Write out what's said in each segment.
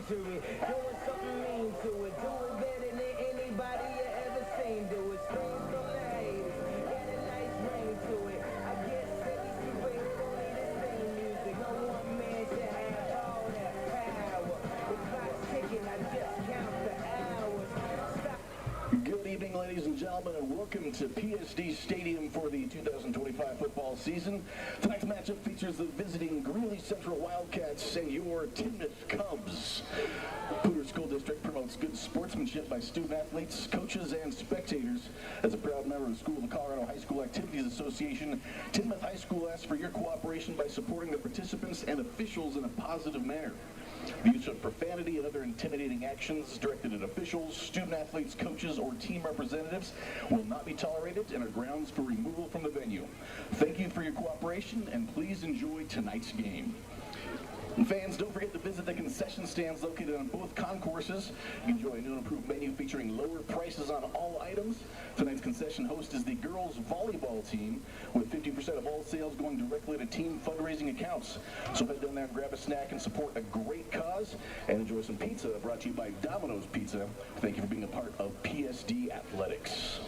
century. Doing something mean to it. Do it better than anybody you ever seen. Do it. Scream from the haters. Got a nice ring to it. I guess that these people here don't need the same music. No one man should have all that power. The clock's ticking. I just count the hours. Stop. Good evening, ladies and gentlemen, and welcome to PSD Stadium for the 2025 football season. Tonight's matchup features the visiting Greeley Central Wildcats and your Timnath Cubs. Poudre School District promotes good sportsmanship by student athletes, coaches, and spectators. As a proud member of the School of the Colorado High School Activities Association, Timnath High School asks for your cooperation by supporting the participants and officials in a positive manner. The use of profanity and other intimidating actions directed at officials, student athletes, coaches, or team representatives will not be tolerated and are grounds for removal from the venue. Thank you for your cooperation, and please enjoy tonight's game. And fans, don't forget to visit the concession stands located on both concourses. You can enjoy a new and improved menu featuring lower prices on all items. Tonight's concession host is the girls volleyball team, with 50% of all sales going directly to team fundraising accounts. So head down there and grab a snack and support a great cause, and enjoy some pizza brought to you by Domino's Pizza. Thank you for being a part of PSD Athletics.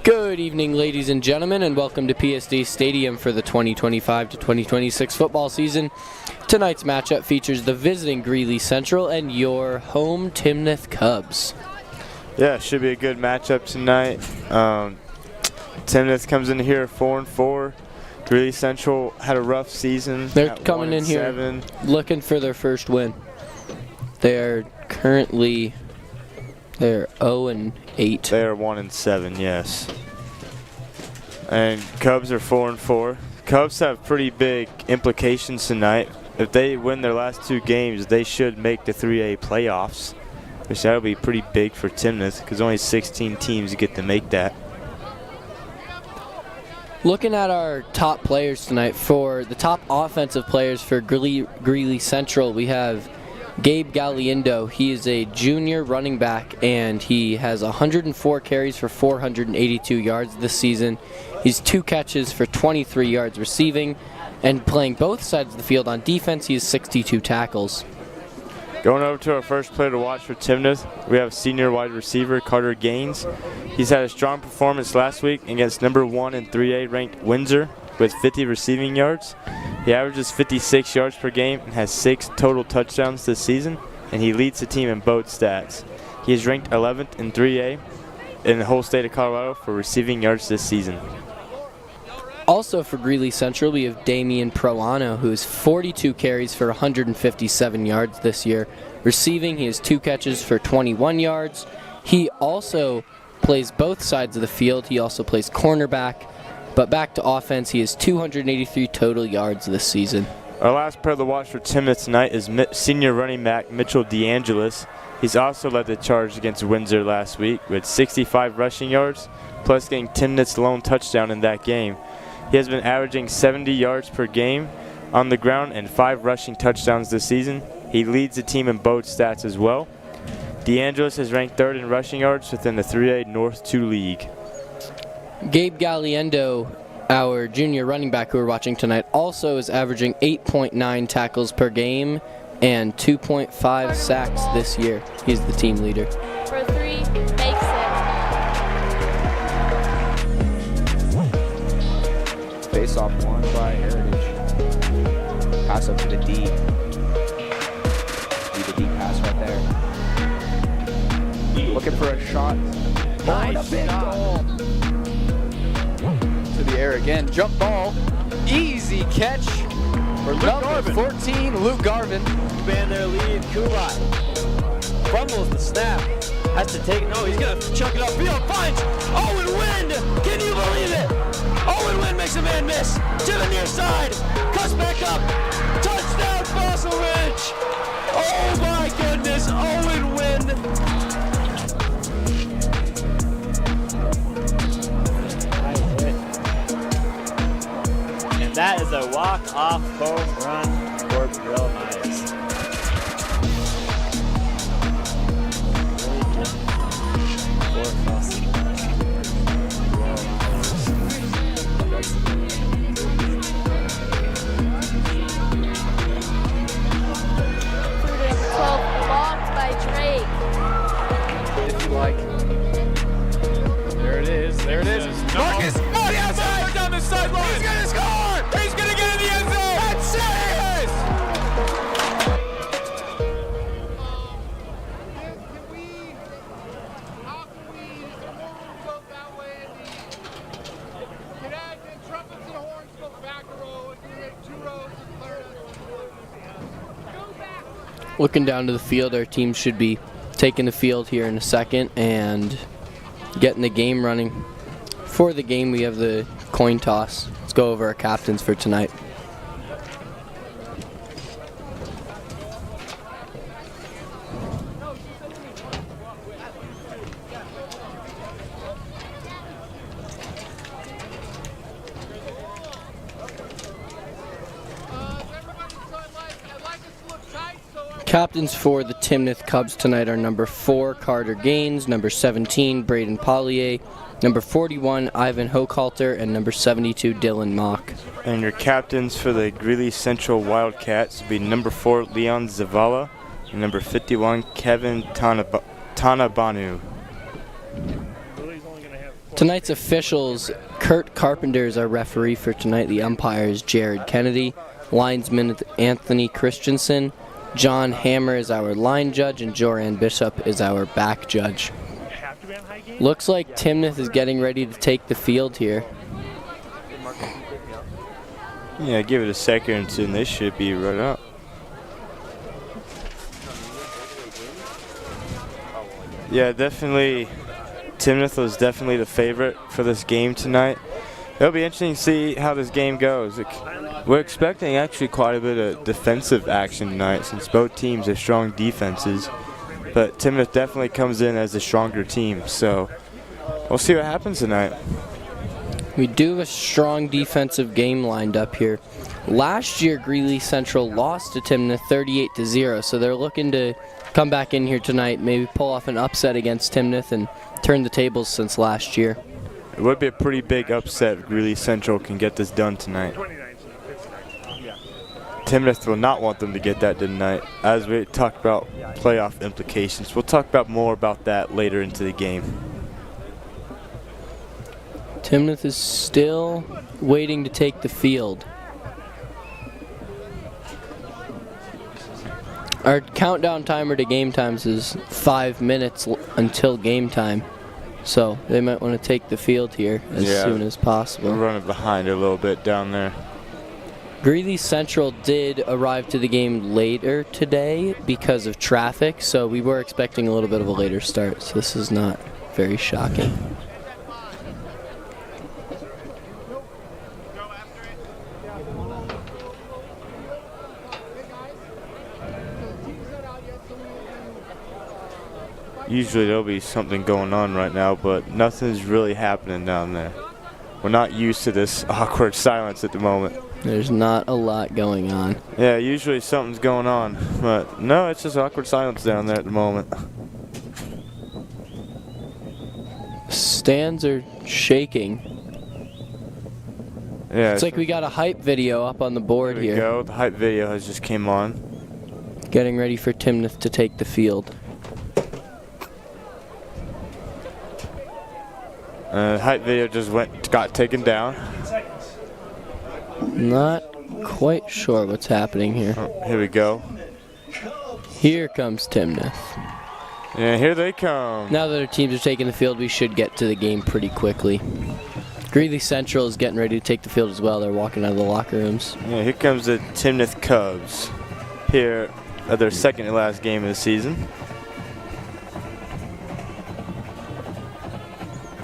Good evening, ladies and gentlemen, and welcome to PSD Stadium for the 2025 to 2026 football season. Tonight's matchup features the visiting Greeley Central and your home Timnath Cubs. Yeah, should be a good matchup tonight. Timnath comes in here 4-4. Greeley Central had a rough season. They're coming in here looking for their first win. They're 0-8. They are 1-7, yes. And Cubs are 4-4. Cubs have pretty big implications tonight. If they win their last two games, they should make the 3A playoffs, which that would be pretty big for Timnath because only 16 teams get to make that. Looking at our top players tonight, for the top offensive players for Greeley Central, we have Gabe Galindo. He is a junior running back, and he has 104 carries for 482 yards this season. He's 2 catches for 23 yards receiving, and playing both sides of the field on defense, he has 62 tackles. Going over to our first player to watch for Timnath, we have senior wide receiver Carter Gaines. He's had a strong performance last week against number 1 in 3A ranked Windsor with 50 receiving yards. He averages 56 yards per game and has 6 total touchdowns this season, and he leads the team in both stats. He is ranked 11th in 3A in the whole state of Colorado for receiving yards this season. Also for Greeley Central, we have Damian Proano, who has 42 carries for 157 yards this year. Receiving, he has 2 catches for 21 yards. He also plays both sides of the field. He also plays cornerback. But back to offense, he has 283 total yards this season. Our last player to watch for Timnath tonight is senior running back Mitchell DeAngelis. He's also led the charge against Windsor last week with 65 rushing yards, plus getting Timnath's lone touchdown in that game. He has been averaging 70 yards per game on the ground and 5 rushing touchdowns this season. He leads the team in both stats as well. DeAngelis is ranked 3rd in rushing yards within the 3A North 2 League. Gabe Galiendo, our junior running back who we're watching tonight, also is averaging 8.9 tackles per game and 2.5 sacks this year. He's the team leader. For 3, makes it. Face off one by Heritage. Pass up to the D. See the D pass right there. Looking for a shot. Nice shot. To the air again. Jump ball. Easy catch for number 14, Luke Garvin. Expand their lead. Kulai fumbles the snap. Has to take it. No, he's going to chuck it upfield. Finds Owen Wind. Can you believe it? Owen Wind makes a man miss. To the near side. Cuts back up. Touchdown, Fossil Ridge. Oh, my goodness. Owen Wind a walk-off home run for Bill Myers. Blocked by Drake. If you like. There it is. There it is. Marcus! Oh, the outside! Down the sideline! He's gonna score! He's gonna get in the end zone! That's serious! How can we, is there more room to go that way? Can add the trumpets and horns go back a row? And you make 2 rows and clear go back. Looking down to the field, our team should be taking the field here in a second and getting the game running. For the game, we have the coin toss. Let's go over our captains for tonight. Captains for the Timnath Cubs tonight are number 4, Carter Gaines, number 17, Braden Pollier, number 41, Ivan Hochhalter, and number 72, Dylan Mock. And your captains for the Greeley Central Wildcats will be number 4, Leon Zavala, and number 51, Kevin Tanabanu. Tonight's officials, Kurt Carpenter is our referee for tonight. The umpire is Jared Kennedy. Linesman Anthony Christensen. John Hammer is our line judge, and Joran Bishop is our back judge. Looks like Timnath is getting ready to take the field here. Yeah, give it a second and they should be right up. Yeah, definitely. Timnath was definitely the favorite for this game tonight. It'll be interesting to see how this game goes. We're expecting actually quite a bit of defensive action tonight since both teams have strong defenses. But Timnath definitely comes in as a stronger team, so we'll see what happens tonight. We do have a strong defensive game lined up here. Last year, Greeley Central lost to Timnath 38-0, so they're looking to come back in here tonight, maybe pull off an upset against Timnath and turn the tables since last year. It would be a pretty big upset if Greeley Central can get this done tonight. Timnath will not want them to get that tonight. As we talk about playoff implications, we'll talk about more about that later into the game. Timnath is still waiting to take the field. Our countdown timer to game times is 5 minutes until game time. So they might want to take the field here as soon as possible. We're running behind a little bit down there. Greeley Central did arrive to the game later today because of traffic, so we were expecting a little bit of a later start, so this is not very shocking. Usually there'll be something going on right now, but nothing's really happening down there. We're not used to this awkward silence at the moment. There's not a lot going on. Yeah, usually something's going on, but no, it's just awkward silence down there at the moment. Stands are shaking. Yeah, it's like we got a hype video up on the board here. There we go. The hype video has just came on. Getting ready for Timnath to take the field. Hype video just got taken down. Not quite sure what's happening here. Oh, here we go. Here comes Timnath. Yeah, here they come. Now that our teams are taking the field, we should get to the game pretty quickly. Greeley Central is getting ready to take the field as well. They're walking out of the locker rooms. Yeah, here comes the Timnath Cubs. Here at their second to last game of the season.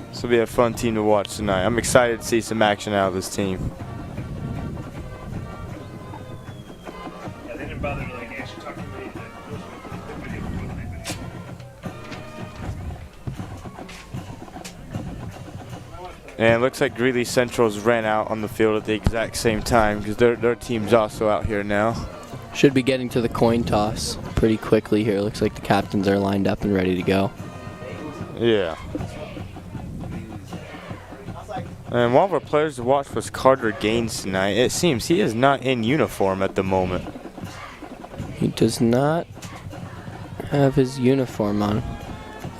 This will be a fun team to watch tonight. I'm excited to see some action out of this team. Yeah, they didn't bother to actually talk to me. And it looks like Greeley Central's ran out on the field at the exact same time because their team's also out here now. Should be getting to the coin toss pretty quickly here. Looks like the captains are lined up and ready to go. Yeah. And one of our players to watch was Carter Gaines tonight. It seems he is not in uniform at the moment. He does not have his uniform on.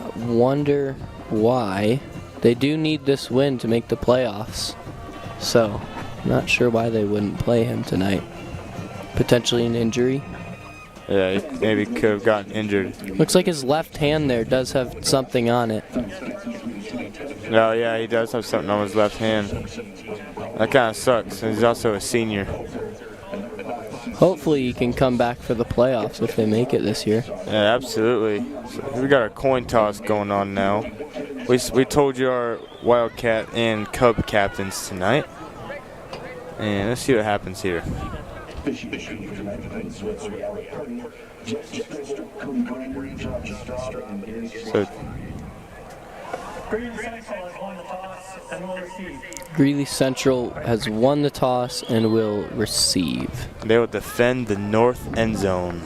I wonder why. They do need this win to make the playoffs. So, not sure why they wouldn't play him tonight. Potentially an injury. Yeah, he maybe could have gotten injured. Looks like his left hand there does have something on it. Oh, yeah, he does have something on his left hand. That kind of sucks. And he's also a senior. Hopefully he can come back for the playoffs if they make it this year. Yeah, absolutely. So we got our coin toss going on now. We told you our Wildcat and Cub captains tonight. And let's see what happens here. So Greeley Central has won the toss and will receive. They will defend the north end zone.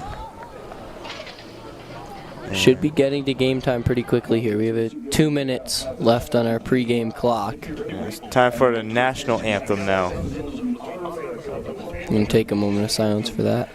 Should be getting to game time pretty quickly here. We have 2 minutes left on our pregame clock. It's time for the national anthem now. I'm going to take a moment of silence for that.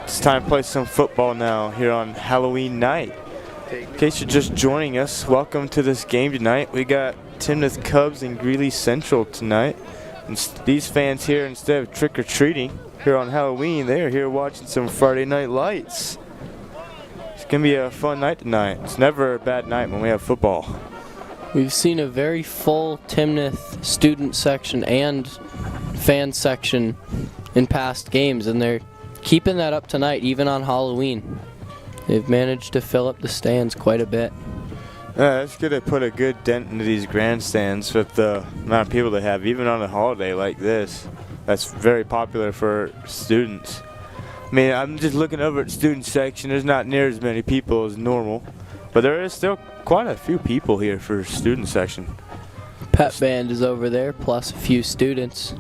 It's time to play some football now here on Halloween night. In case you're just joining us, welcome to this game tonight. We got Timnath Cubs and Greeley Central tonight. And these fans here, instead of trick-or-treating here on Halloween, they are here watching some Friday Night Lights. It's going to be a fun night tonight. It's never a bad night when we have football. We've seen a very full Timnath student section and fan section in past games, and they're keeping that up tonight, even on Halloween. They've managed to fill up the stands quite a bit. Yeah, that's good to put a good dent into these grandstands with the amount of people they have, even on a holiday like this. That's very popular for students. I mean, I'm just looking over at the student section. There's not near as many people as normal, but there is still quite a few people here for student section. Pep band is over there, plus a few students.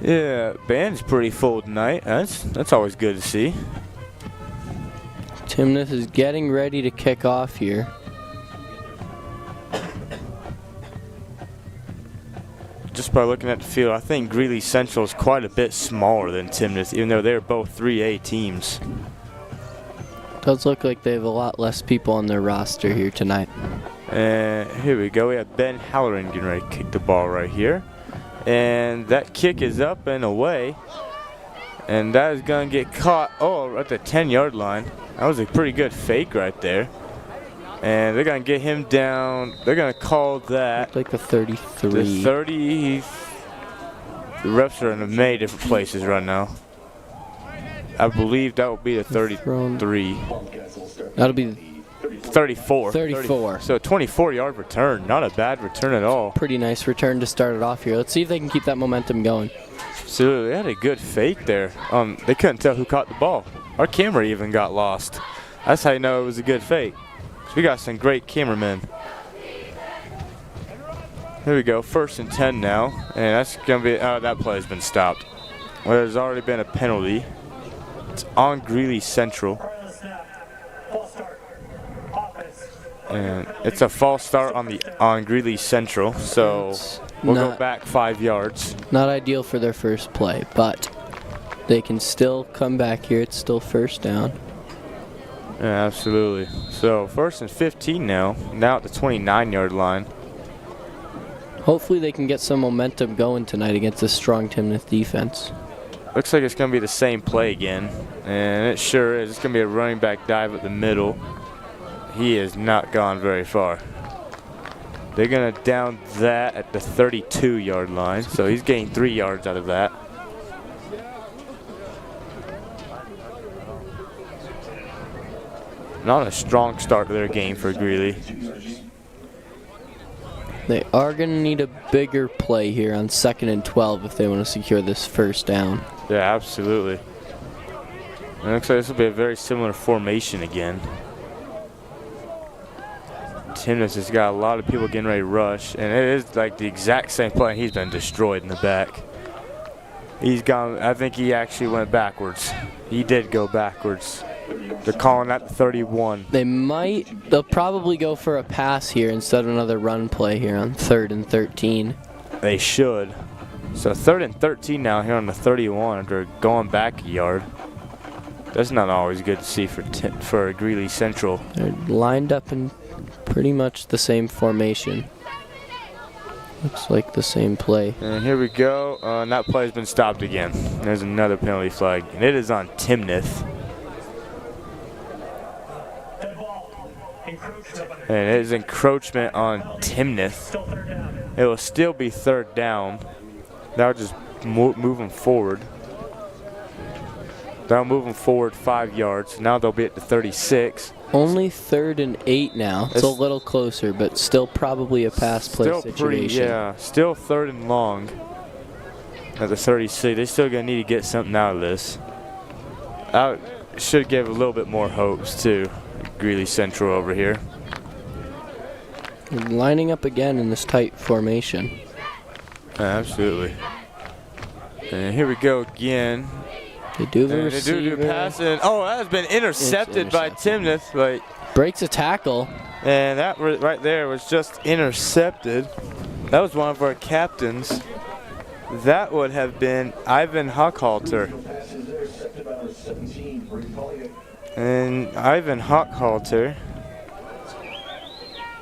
Yeah, band's pretty full tonight. That's always good to see. Timnath is getting ready to kick off here. Just by looking at the field, I think Greeley Central is quite a bit smaller than Timnath, even though they're both 3A teams. Does look like they have a lot less people on their roster here tonight. And here we go. We have Ben Halloran getting ready to kick the ball right here. And that kick is up and away. And that is going to get caught, at the 10-yard line. That was a pretty good fake right there. And they're going to get him down. They're going to call that. Like the 33. The 30. The refs are in many different places right now. I believe that will be the 33. That'll be 34. 34. So a 24-yard return. Not a bad return at all. Pretty nice return to start it off here. Let's see if they can keep that momentum going. So they had a good fake there. They couldn't tell who caught the ball. Our camera even got lost. That's how you know it was a good fake. So we got some great cameramen. Here we go, 1st and 10 now. And that's going to be, that play has been stopped. Well, there's already been a penalty. It's on Greeley Central. And it's a false start on Greeley Central, so we'll go back 5 yards. Not ideal for their first play, but they can still come back here. It's still 1st down. Yeah, absolutely. So 1st and 15 now at the 29-yard line. Hopefully they can get some momentum going tonight against this strong Timnath defense. Looks like it's going to be the same play again, and it sure is. It's going to be a running back dive at the middle. He has not gone very far. They're going to down that at the 32-yard line, so he's gained 3 yards out of that. Not a strong start to their game for Greeley. They are going to need a bigger play here on 2nd and 12 if they want to secure this 1st down. Yeah, absolutely. It looks like this will be a very similar formation again. Timnath has got a lot of people getting ready to rush, and it is like the exact same play. He's been destroyed in the back. He's gone, I think he actually went backwards. He did go backwards. They're calling that the 31. They'll probably go for a pass here instead of another run play here on 3rd and 13. They should. So 3rd and 13 now here on the 31. They're going back a yard. That's not always good to see for Greeley Central. They're lined up in pretty much the same formation. Looks like the same play. And here we go. And that play has been stopped again. There's another penalty flag, and it is on Timnath. And it is encroachment on Timnath. It will still be 3rd down. Now just moving forward. They'll move them forward 5 yards. Now they'll be at the 36. Only 3rd and 8 now. It's a little closer, but still probably a pass play situation. Still 3rd and long at the 36. They're still going to need to get something out of this. I should give a little bit more hopes to Greeley Central over here. They're lining up again in this tight formation. Absolutely. And here we go again. They do the receiver. They do pass, and that has been intercepted by Timnath. Breaks a tackle. And that right there was just intercepted. That was one of our captains. That would have been Ivan Hockhalter. And Ivan Hockhalter,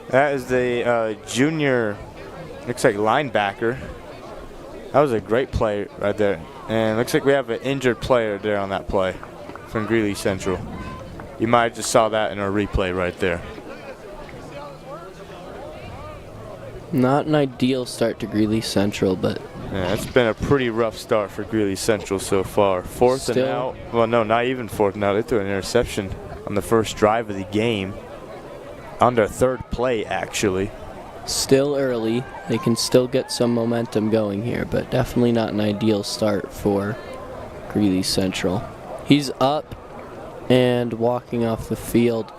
that is the junior, looks like linebacker. That was a great play right there. And looks like we have an injured player there on that play from Greeley Central. You might have just saw that in our replay right there. Not an ideal start to Greeley Central, but yeah, it's been a pretty rough start for Greeley Central so far. 4th and out. Well, no, not even 4th and out. They threw an interception on the first drive of the game. On their 3rd play, actually. Still early. They can still get some momentum going here, but definitely not an ideal start for Greeley Central. He's up and walking off the field.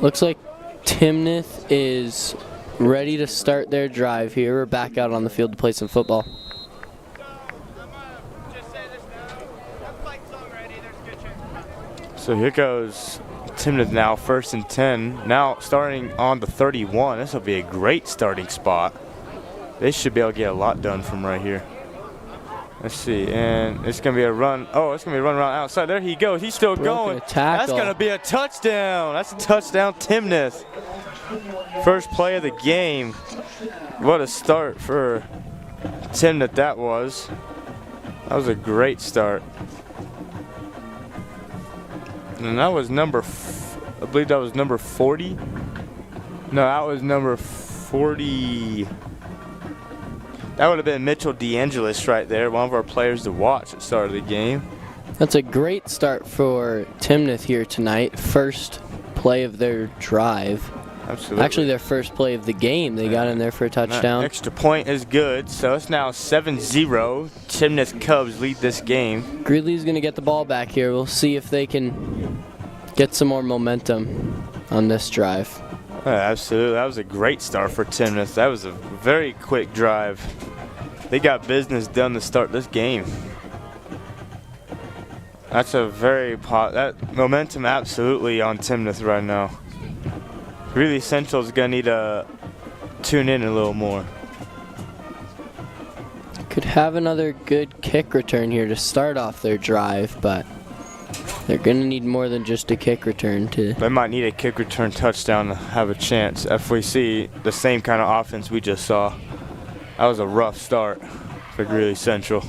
Looks like Timnath is ready to start their drive here. We're back out on the field to play some football. So here goes Timnath now, 1st and 10. Now starting on the 31. This will be a great starting spot. They should be able to get a lot done from right here. Let's see, and it's going to be a run. Oh, it's going to be a run around outside. There he goes. He's still going. That's going to be a touchdown. That's a touchdown, Timnath. First play of the game. What a start for Timnath that was. That was a great start. And that was I believe that was number 40. No, that was number 40. That would have been Mitchell DeAngelis right there, one of our players to watch at the start of the game. That's a great start for Timnath here tonight. First play of their drive. Absolutely. Actually, their first play of the game, they got in there for a touchdown. Extra point is good, so it's now 7-0. Timnath Cubs lead this game. Greeley's going to get the ball back here. We'll see if they can get some more momentum on this drive. Absolutely. That was a great start for Timnath. That was a very quick drive. They got business done to start this game. That's a that momentum absolutely on Timnath right now. Greeley Central is going to need to tune in a little more. Could have another good kick return here to start off their drive, but they're going to need more than just a kick return to. They might need a kick return touchdown to have a chance. If we see the same kind of offense we just saw, that was a rough start for Greeley Central.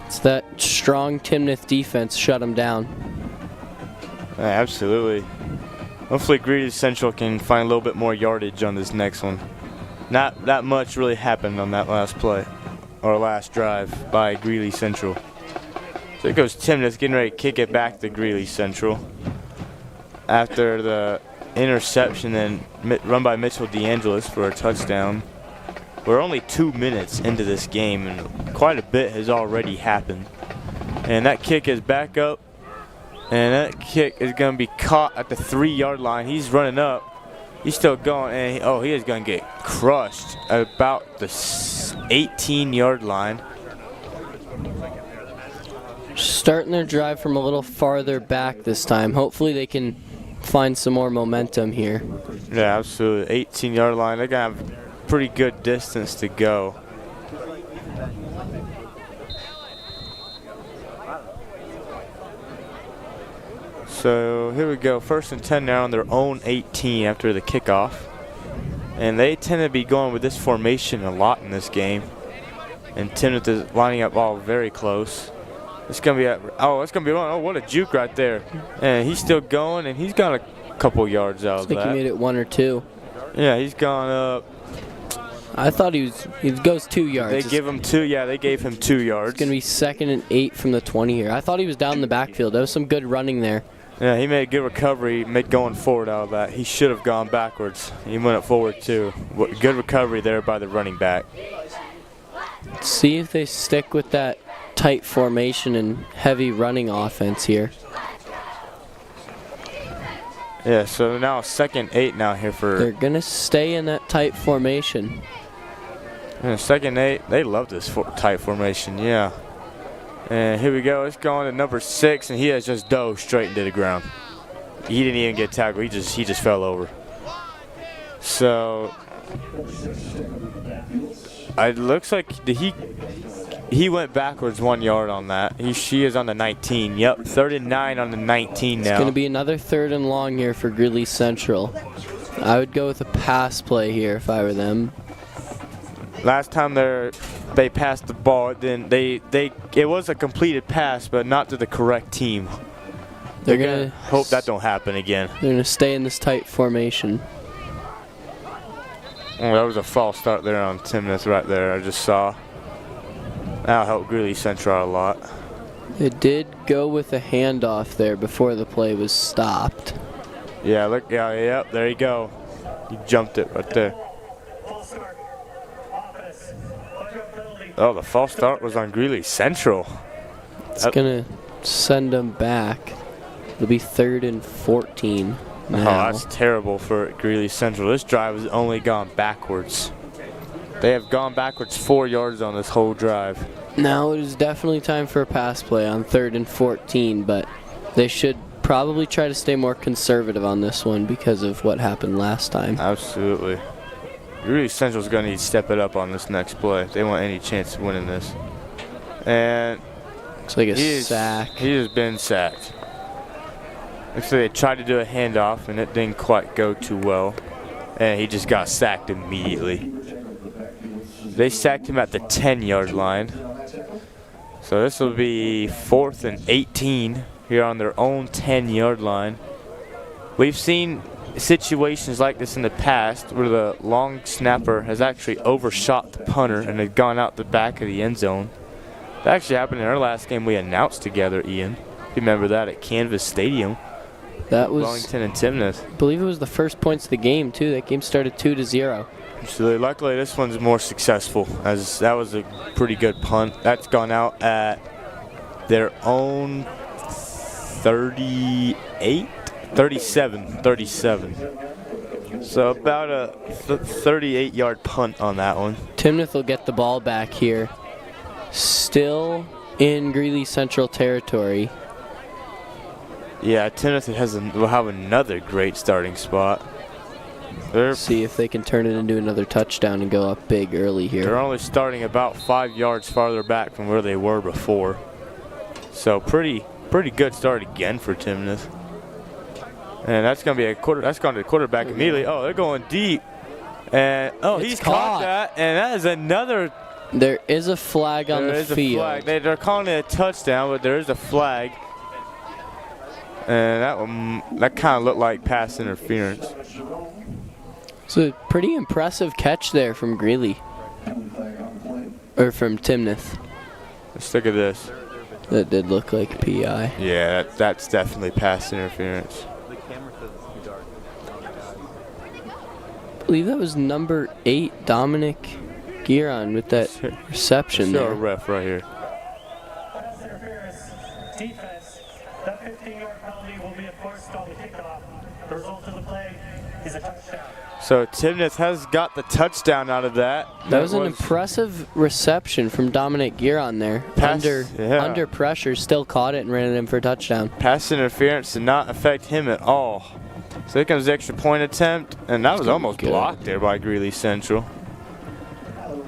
It's that strong Timnath defense shut them down. Yeah, absolutely. Hopefully Greeley Central can find a little bit more yardage on this next one. Not that much really happened on that last play, or last drive by Greeley Central. So it goes Timnath getting ready to kick it back to Greeley Central. After the interception and run by Mitchell DeAngelis for a touchdown. We're only 2 minutes into this game and quite a bit has already happened. And that kick is back up. And that kick is going to be caught at the 3-yard line. He's running up. He's still going. And he is going to get crushed at about the 18-yard line. Starting their drive from a little farther back this time. Hopefully they can find some more momentum here. Yeah, absolutely. 18-yard line. They're going to have pretty good distance to go. So here we go, 1st and 10 now on their own 18 after the kickoff. And they tend to be going with this formation a lot in this game. And Timnath is lining up all very close. It's going to be, it's going to be one. Oh, what a juke right there. And he's still going, and he's got a couple yards out of that. I think he made it 1 or 2. Yeah, he's gone up. I thought he goes 2 yards. They give him 2, yeah, they gave him 2 yards. It's going to be 2nd and 8 from the 20 here. I thought he was down in the backfield. That was some good running there. Yeah, he made a good recovery, going forward out of that. He should have gone backwards. He went up forward too. Good recovery there by the running back. Let's see if they stick with that tight formation and heavy running offense here. Yeah, so now 2nd 8 now here for. They're going to stay in that tight formation. Yeah, 2nd 8, they love this tight formation, yeah. And here we go, it's going to number 6, and he has just dove straight into the ground. He didn't even get tackled, he just fell over. So, it looks like he went backwards 1 yard on that. She is on the 19, yep, 3rd and 9 on the 19 now. It's going to be another 3rd and long here for Greeley Central. I would go with a pass play here if I were them. Last time they passed the ball, it was a completed pass, but not to the correct team. They're gonna hope that don't happen again. They're gonna stay in this tight formation. Oh, that was a false start there on Timnath right there. I just saw. That'll help Greeley Central a lot. It did go with a handoff there before the play was stopped. Yeah, look, yeah, there you go. He jumped it right there. Oh, the false start was on Greeley Central. It's going to send them back. It'll be 3rd and 14 now. Oh, that's terrible for Greeley Central. This drive has only gone backwards. They have gone backwards 4 yards on this whole drive. Now it is definitely time for a pass play on 3rd and 14, but they should probably try to stay more conservative on this one because of what happened last time. Absolutely. Greeley Central's going to need to step it up on this next play if they want any chance of winning this. And it's like a sack. He has been sacked. Looks like they tried to do a handoff and it didn't quite go too well. And he just got sacked immediately. They sacked him at the 10-yard line. So this will be 4th and 18 here on their own 10-yard line. We've seen situations like this in the past where the long snapper has actually overshot the punter and had gone out the back of the end zone. That actually happened in our last game we announced together, Ian. You remember that at Canvas Stadium That was, Wellington and Timnath. I believe it was the first points of the game, too. That game started 2-0. So luckily this one's more successful, as that was a pretty good punt. That's gone out at their own 37. So about a 38-yard punt on that one. Timnath will get the ball back here. Still in Greeley Central territory. Yeah, Timnath will have another great starting spot. See if they can turn it into another touchdown and go up big early here. They're only starting about 5 yards farther back from where they were before. So pretty good start again for Timnath. And that's going to be a quarter. That's going to the quarterback immediately. Oh, they're going deep. And he's caught that. And that is another. There is a flag on the field. A flag. They're calling it a touchdown, but there is a flag. And that kind of looked like pass interference. It's a pretty impressive catch there from Greeley. Or from Timnath. Let's look at this. That did look like PI. Yeah, that's definitely pass interference. I believe that was number 8, Dominic Giron, with that reception there. there. Show a ref right here. Pass interference. Defense. That 15-yard penalty will be enforced on the kickoff. The result of the play is a touchdown. So Timnath has got the touchdown out of that. That was an impressive reception from Dominic Giron there. Under pressure, still caught it and ran it in for a touchdown. Pass interference did not affect him at all. So here comes the extra point attempt, and that was almost blocked there by Greeley Central.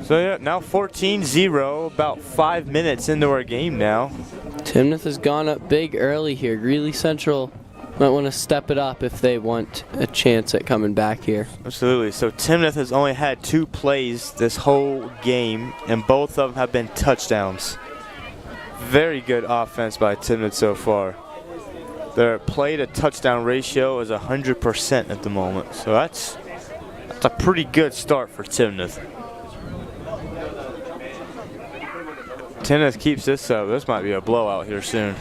So yeah, now 14-0, about 5 minutes into our game now. Timnath has gone up big early here. Greeley Central might want to step it up if they want a chance at coming back here. Absolutely. So Timnath has only had 2 plays this whole game, and both of them have been touchdowns. Very good offense by Timnath so far. Their play to touchdown ratio is 100% at the moment. So that's a pretty good start for Timnath. Timnath keeps this up. This might be a blowout here soon.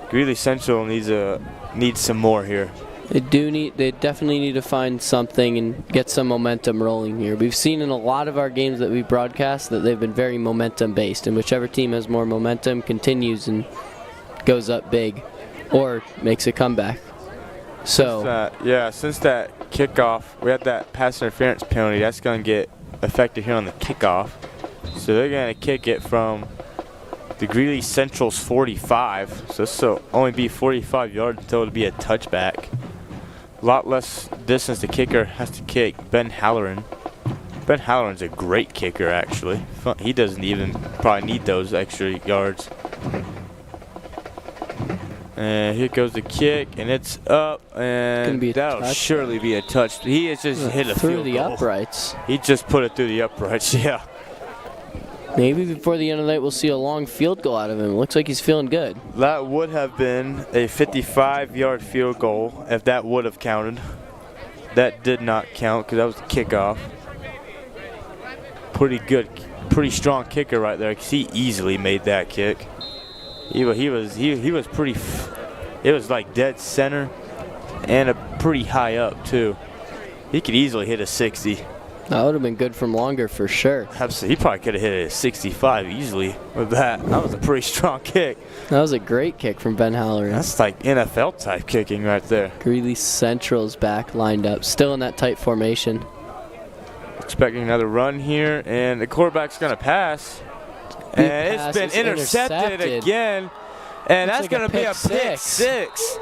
Greeley Central needs some more here. They definitely need to find something and get some momentum rolling here. We've seen in a lot of our games that we broadcast that they've been very momentum based, and whichever team has more momentum continues and goes up big or makes a comeback. So since that kickoff, we had that pass interference penalty. That's going to get affected here on the kickoff. So they're going to kick it from the Greeley Central's 45. So this will only be 45 yards until it'll be a touchback. A lot less distance the kicker has to kick. Ben Halloran. Ben Halloran's a great kicker, actually. He doesn't even probably need those extra yards. And here goes the kick, and it's up, and that'll surely be a touch. He has just hit a through field the goal. uprights. He just put it through the uprights, yeah. Maybe before the end of the night we'll see a long field goal out of him. Looks like he's feeling good. That would have been a 55-yard field goal if that would have counted. That did not count because that was the kickoff. Pretty good, pretty strong kicker right there because he easily made that kick. He was pretty. It was like dead center and pretty high up too. He could easily hit a 60. That would have been good from longer for sure. Absolutely. He probably could have hit a 65 easily with that. That was a pretty strong kick. That was a great kick from Ben Halloran. That's like NFL type kicking right there. Greeley Central's back lined up, still in that tight formation. Expecting another run here, and the quarterback's going to pass. And it's been intercepted again. And that's going to be a pick six.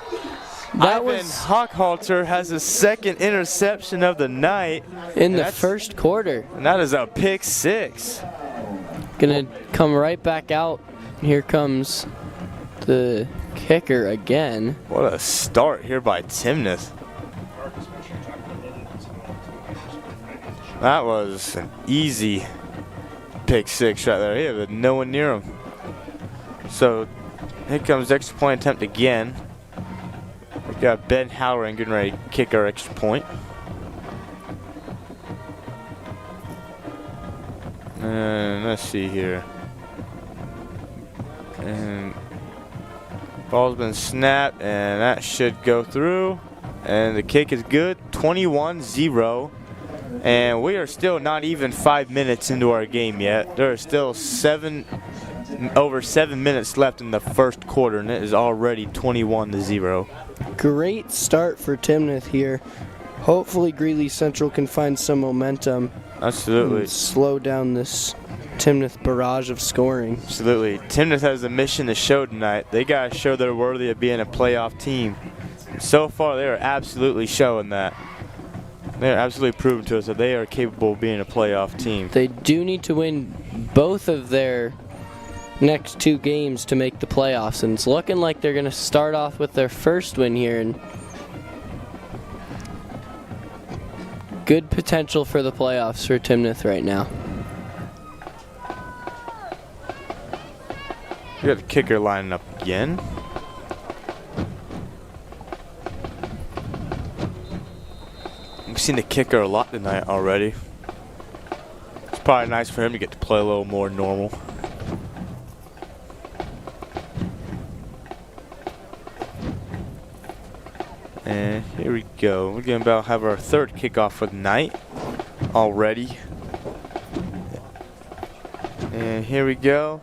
Ivan Hochhalter has his second interception of the night. In the first quarter. And that is a pick six. Going to come right back out. Here comes the kicker again. What a start here by Timnath. That was an easy pick six right there. He had no one near him. So here comes the extra point attempt again. We got Ben Halloran getting ready to kick our extra point. And let's see here. And Ball's been snapped, and that should go through. And the kick is good, 21-0. And we are still not even 5 minutes into our game yet. There are still over 7 minutes left in the first quarter, and it is already 21-0. Great start for Timnath here. Hopefully Greeley Central can find some momentum. Absolutely. And slow down this Timnath barrage of scoring. Absolutely. Timnath has a mission to show tonight. They got to show they're worthy of being a playoff team. And so far, they are absolutely showing that. They're absolutely proving to us that they are capable of being a playoff team. They do need to win both of their next 2 games to make the playoffs, and it's looking like they're going to start off with their first win here, and good potential for the playoffs for Timnath right now. We got the kicker lining up again. We've seen the kicker a lot tonight already. It's probably nice for him to get to play a little more normal. And here we go. We're going to about have our 3rd kickoff for the night already. And here we go.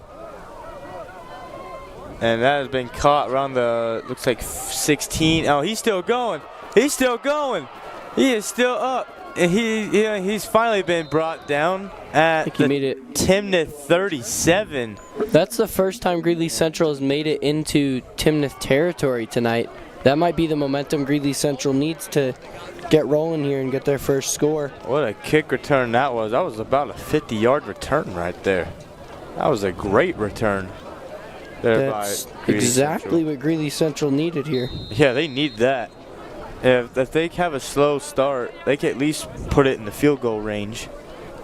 And that has been caught around the, looks like 16. Oh, he's still going. He's still going. He is still up. And he's finally been brought down at the Timnath 37. That's the first time Greeley Central has made it into Timnath territory tonight. That might be the momentum Greeley Central needs to get rolling here and get their first score. What a kick return that was. That was about a 50-yard return right there. That was a great return. That's exactly what Greeley Central needed here. Yeah, they need that. If they have a slow start, they can at least put it in the field goal range.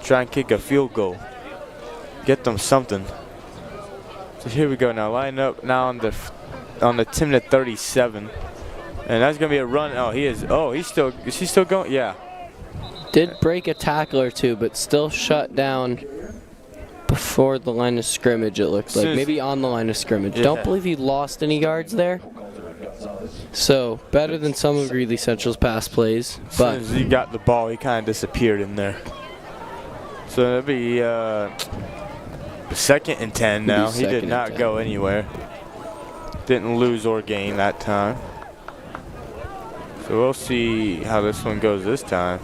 Try and kick a field goal. Get them something. So here we go now. Line up now on the Timnath 37. And that's going to be a run. Oh, he is. Oh, is he still going? Yeah. Did break a tackle or 2, but still shut down before the line of scrimmage, it looks like. Maybe on the line of scrimmage. Yeah. Don't believe he lost any yards there. So, better than some of Greeley Central's pass plays. But as soon as he got the ball, he kind of disappeared in there. So that'll be 2nd and 10 now. He did not go anywhere. Didn't lose or gain that time. So we'll see how this one goes this time.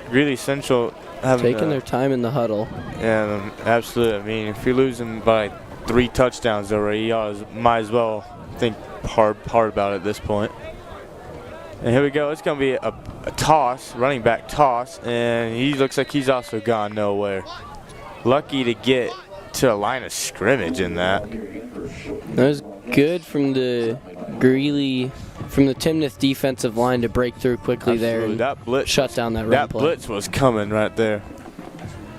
Greeley Central taking their time in the huddle. Yeah, absolutely. I mean, if you're losing by 3 touchdowns already, you might as well think hard about it at this point. And here we go. It's going to be a toss, running back toss, and he looks like he's also gone nowhere. Lucky to get to a line of scrimmage in that. That was good from the Timnath defensive line to break through quickly. Absolutely. There and shut down that run play. That blitz was coming right there.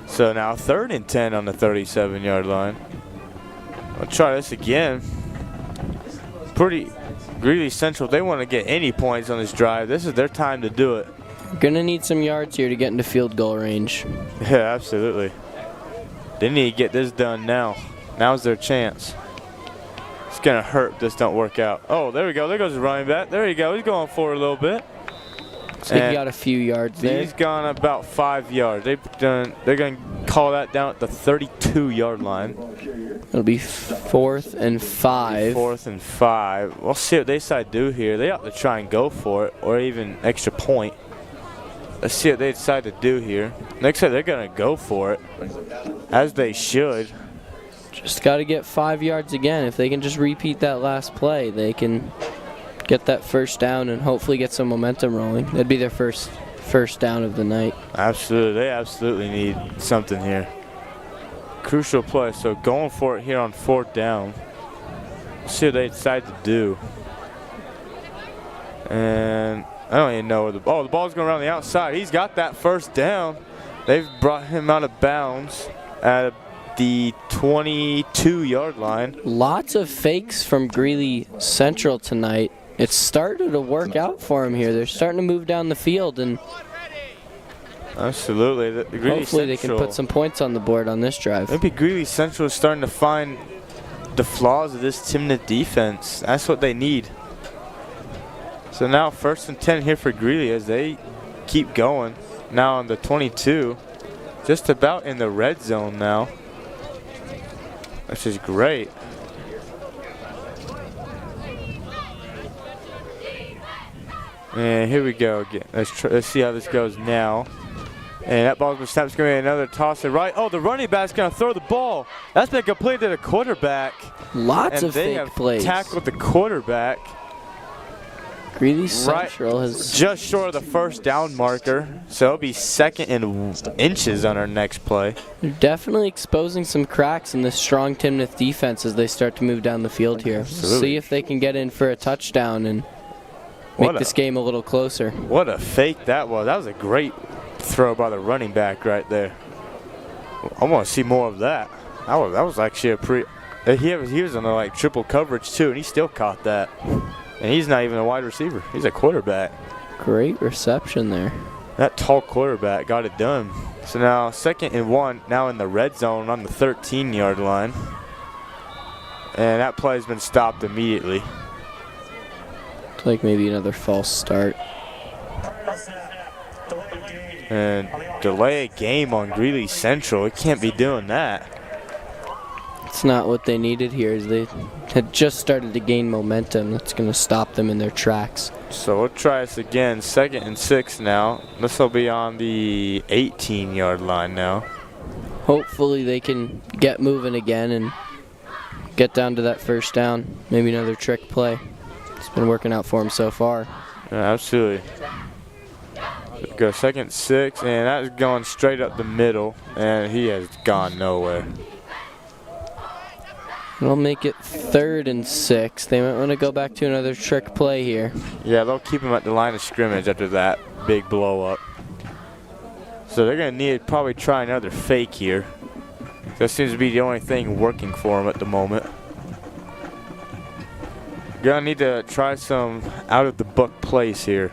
So now 3rd and 10 on the 37-yard line. I'll try this again. Greeley Central, they want to get any points on this drive. This is their time to do it. Gonna need some yards here to get into field goal range. Yeah, absolutely. They need to get this done now. Now's their chance. It's gonna hurt if this don't work out. Oh, there we go. There goes the running back. There you go. He's going for it a little bit. So he got a few yards there. He's gone about 5 yards. They're going to call that down at the 32-yard line. It'll be 4th and 5. 4th and 5. We'll see what they decide to do here. They ought to try and go for it, or even extra point. Let's see what they decide to do here. Next time they're going to go for it, as they should. Just got to get 5 yards again. If they can just repeat that last play, they can get that first down and hopefully get some momentum rolling. That'd be their first down of the night. Absolutely. They absolutely need something here. Crucial play. So going for it here on 4th down. See what they decide to do. And I don't even know where the ball's going around the outside. He's got that first down. They've brought him out of bounds at the 22-yard line. Lots of fakes from Greeley Central tonight. It's started to work out for him here. They're starting to move down the field, and Absolutely. The Greeley Hopefully they can put some points on the board on this drive. Maybe Greeley Central is starting to find the flaws of this Timnath defense. That's what they need. So now 1st and 10 here for Greeley as they keep going. Now on the 22, just about in the red zone now, which is great. And here we go again. Let's see how this goes now. And that ball's been snapped. It's going to be another toss to right. Oh, the running back's going to throw the ball. That's been completed to the quarterback. Lots of fake plays. They have tackled the quarterback. Greeley Central has just short of the 1st down marker. So it'll be 2nd and inches on our next play. They're definitely exposing some cracks in this strong Timnath defense as they start to move down the field here. Absolutely. See if they can get in for a touchdown and make this game a little closer. What a fake that was. That was a great throw by the running back right there. I want to see more of that. That was actually a pretty. He was in like triple coverage too, and he still caught that. And he's not even a wide receiver. He's a quarterback. Great reception there. That tall quarterback got it done. So now 2nd and 1, now in the red zone on the 13-yard line. And that play's been stopped immediately. Looks like maybe another false start. And delay a game on Greeley Central. It can't be doing that. It's not what they needed here, as they had just started to gain momentum. That's going to stop them in their tracks. So we'll try this again. 2nd and 6 now. This will be on the 18-yard line now. Hopefully they can get moving again and get down to that 1st down. Maybe another trick play. It's been working out for them so far. Yeah, absolutely. Go 2nd and 6, and that's going straight up the middle, and he has gone nowhere. They'll make it 3rd and 6. They might want to go back to another trick play here. Yeah, they'll keep him at the line of scrimmage after that big blow up. So they're going to need to probably try another fake here. That seems to be the only thing working for them at the moment. Gonna need to try some out of the book plays here.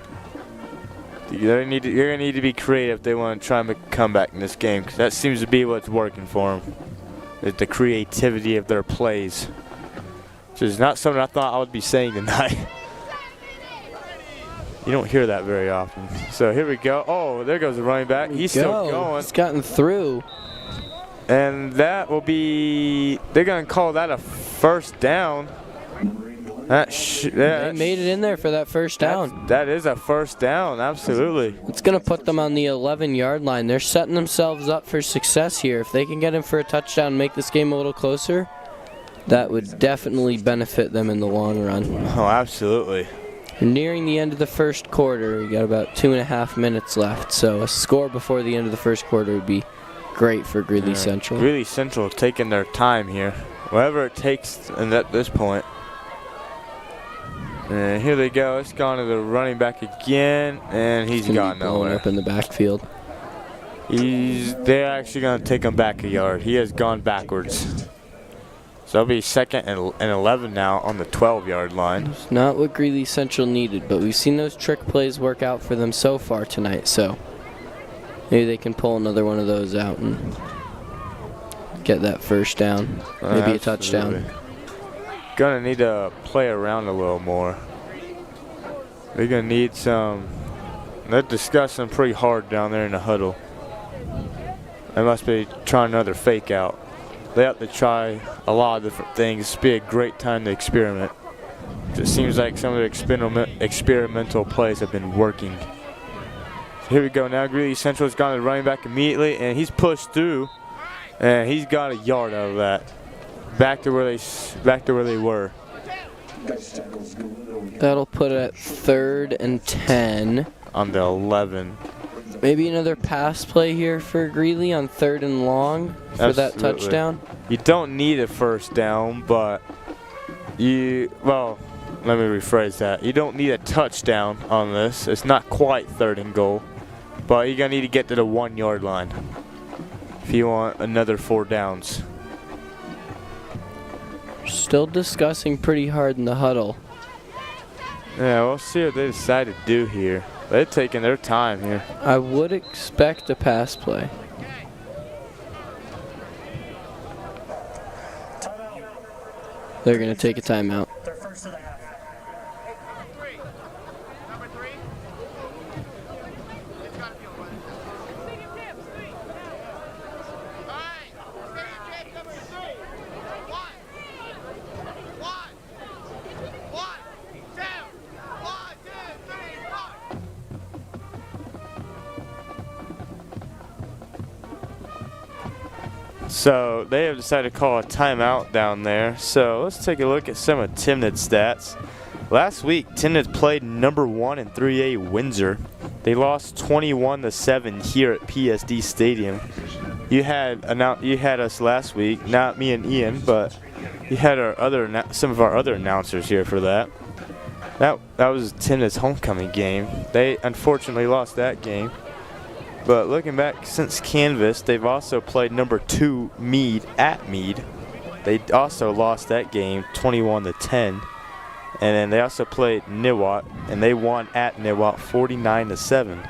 You're gonna need to be creative if they want to try and make a comeback in this game, because that seems to be what's working for them. Is the creativity of their plays, which is not something I thought I would be saying tonight. You don't hear that very often. So here we go. Oh, there goes the running back. He's still going. He's gotten through. And that will be, they're going to call that a 1st down. They made it in there for that 1st down. That is a 1st down, absolutely. It's going to put them on the 11-yard line. They're setting themselves up for success here. If they can get in for a touchdown and make this game a little closer, that would definitely benefit them in the long run. Oh, absolutely. We're nearing the end of the 1st quarter. We got about 2.5 minutes left, so a score before the end of the 1st quarter would be great for Greeley Central. Greeley Central taking their time here, whatever it takes at this point. And here they go. It's gone to the running back again, and he's gone nowhere. Up in the backfield. They're actually going to take him back a yard. He has gone backwards. So it'll be 2nd and 11 now on the 12-yard line. It's not what Greeley Central needed, but we've seen those trick plays work out for them so far tonight. So maybe they can pull another one of those out and get that 1st down, maybe a touchdown. Gonna need to play around a little more. They're gonna need some. They're discussing pretty hard down there in the huddle. They must be trying another fake out. They have to try a lot of different things. It's be a great time to experiment. It seems like some of the experimental plays have been working. So here we go now. Greeley Central's gone to the running back immediately, and he's pushed through, and he's got a yard out of that. Back to where they were. That'll put it at 3rd and 10. On the 11. Maybe another pass play here for Greeley on 3rd and long for that touchdown. You don't need a 1st down, but let me rephrase that. You don't need a touchdown on this. It's not quite 3rd and goal, but you're going to need to get to the 1-yard line if you want another 4 downs. Still discussing pretty hard in the huddle. Yeah, we'll see what they decide to do here. They're taking their time here. I would expect a pass play. They're going to take a timeout. Their first of the half. Number 3. It's got to be a one. All right. Sabercat number 3. 1. 2. 1, 2, 3, 4. So they have decided to call a timeout down there. So let's take a look at some of Timnath's stats. Last week, Timnath played number 1 in 3A Windsor. They lost 21-7 here at PSD Stadium. You had us last week, not me and Ian, but you had some of our other announcers here for that. That was Timnath's homecoming game. They unfortunately lost that game. But looking back since Canvas, they've also played number 2 Meade at Meade. They also lost that game 21-10. And then they also played Niwot, and they won at Niwot 49-7.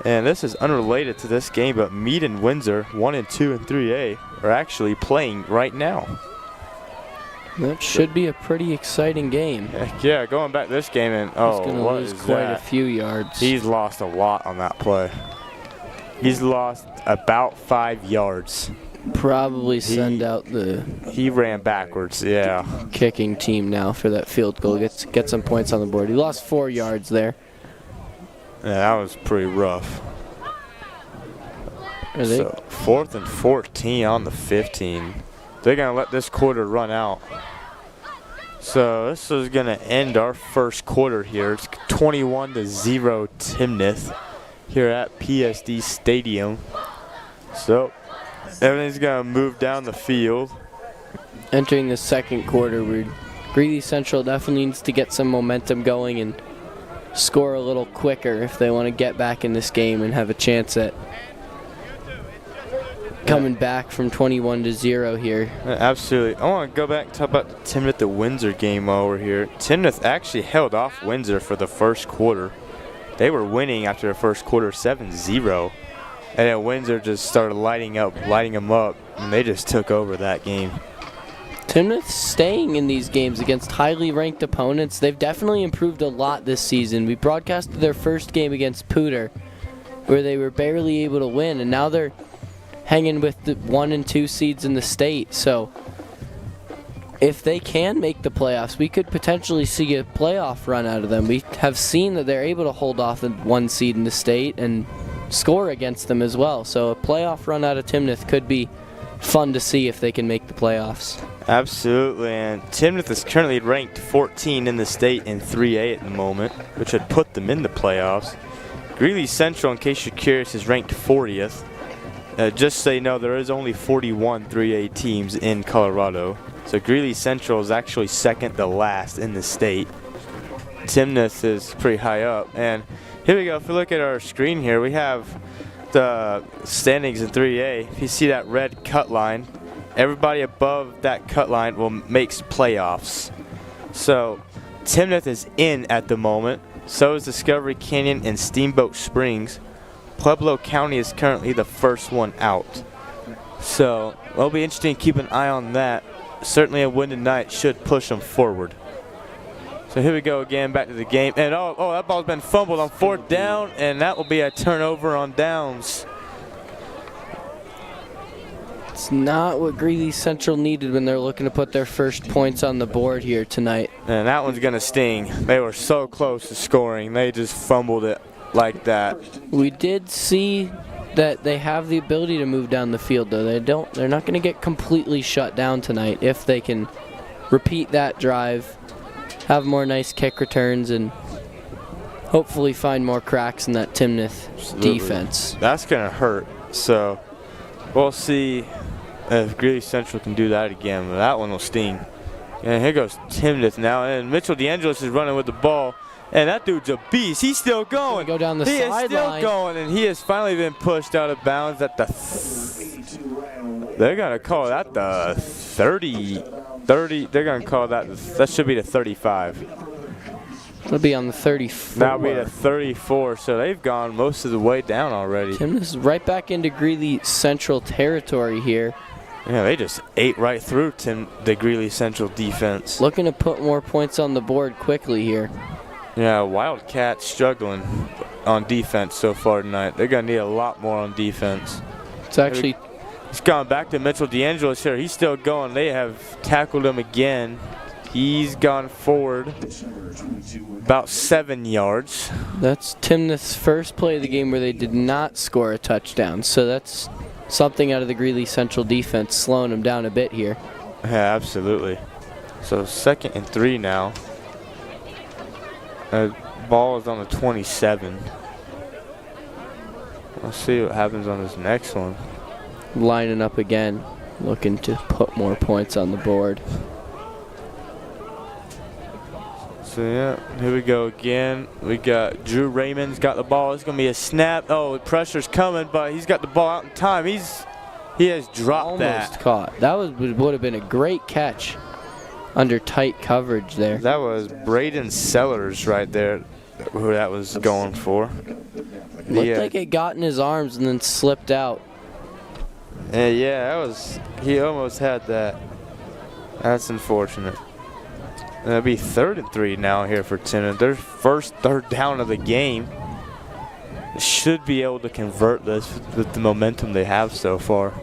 And this is unrelated to this game, but Meade and Windsor, 1 and 2 and 3A, are actually playing right now. That should be a pretty exciting game. Heck yeah, going back to this game, and He's going to what lose is quite that? a few yards. He's lost a lot on that play. He's lost about 5 yards. Probably send out the He ran backwards, yeah. kicking team now for that field goal. Get some points on the board. He lost 4 yards there. Yeah, that was pretty rough. So 4th and 14 on the 15. They're going to let this quarter run out. So this is going to end our first quarter here. It's 21-0 Timnath here at PSD Stadium. So everything's going to move down the field. Entering the second quarter, Greeley Central definitely needs to get some momentum going and score a little quicker if they want to get back in this game and have a chance at coming back from 21-0 here. Absolutely. I want to go back and talk about the Timnath the Windsor game while we're here. Timnath actually held off Windsor for the first quarter. They were winning after the first quarter 7-0. And then Windsor just started lighting them up, and they just took over that game. Timnath staying in these games against highly ranked opponents. They've definitely improved a lot this season. We broadcasted their first game against Pooter, where they were barely able to win, and now they're hanging with the 1 and 2 seeds in the state. So if they can make the playoffs, we could potentially see a playoff run out of them. We have seen that they're able to hold off the 1 seed in the state and score against them as well. So a playoff run out of Timnath could be fun to see if they can make the playoffs. Absolutely, and Timnath is currently ranked 14 in the state in 3A at the moment, which would put them in the playoffs. Greeley Central, in case you're curious, is ranked 40th. Just so you know, there is only 41 3A teams in Colorado. So Greeley Central is actually second to last in the state. Timnath is pretty high up. And here we go. If we look at our screen here, we have the standings in 3A. If you see that red cut line, everybody above that cut line makes playoffs. So Timnath is in at the moment. So is Discovery Canyon and Steamboat Springs. Pueblo County is currently the first one out. So it'll be interesting to keep an eye on that. Certainly a win tonight should push them forward. So here we go again, back to the game. And oh, that ball's been fumbled on 4th down, and that will be a turnover on downs. It's not what Greeley Central needed when they're looking to put their first points on the board here tonight. And that one's going to sting. They were so close to scoring. They just fumbled it like that. We did see that they have the ability to move down the field, though. They're not going to get completely shut down tonight if they can repeat that drive, have more nice kick returns, and hopefully find more cracks in that Timnath defense. That's going to hurt. So we'll see if Greeley Central can do that again. But that one will sting. And here goes Timnath now. And Mitchell DeAngelis is running with the ball. And that dude's a beast. He's still going. Go down the he sideline. is still going, and he has finally been pushed out of bounds at the. They're gonna call that the 30. They're gonna call that. That should be the 35. It'll be on the 34. That'll be the 34, so they've gone most of the way down already. Timnath is right back into Greeley Central territory here. Yeah, they just ate right through the Greeley Central defense. Looking to put more points on the board quickly here. Yeah, Wildcats struggling on defense so far tonight. They're going to need a lot more on defense. It's actually... He's gone back to Mitchell DeAngelis here. He's still going. They have tackled him again. He's gone forward about 7 yards. That's Timnath's first play of the game where they did not score a touchdown. So that's something out of the Greeley Central defense, slowing them down a bit here. Yeah, absolutely. So 2nd and 3 now. Ball is on the 27. Let's see what happens on this next one. Lining up again, looking to put more points on the board. So yeah, here we go again. We got Drew Raymond's got the ball. It's gonna be a snap. Oh, the pressure's coming, but he's got the ball out in time. He has dropped that. Almost caught. That would have been a great catch under tight coverage there. That was Braden Sellers right there, who that was going for. Looked like it got in his arms and then slipped out. Yeah, that was. He almost had that. That's unfortunate. It'll be 3rd and 3 now here for Timnath. Their first 3rd down of the game. They should be able to convert this with the momentum they have so far.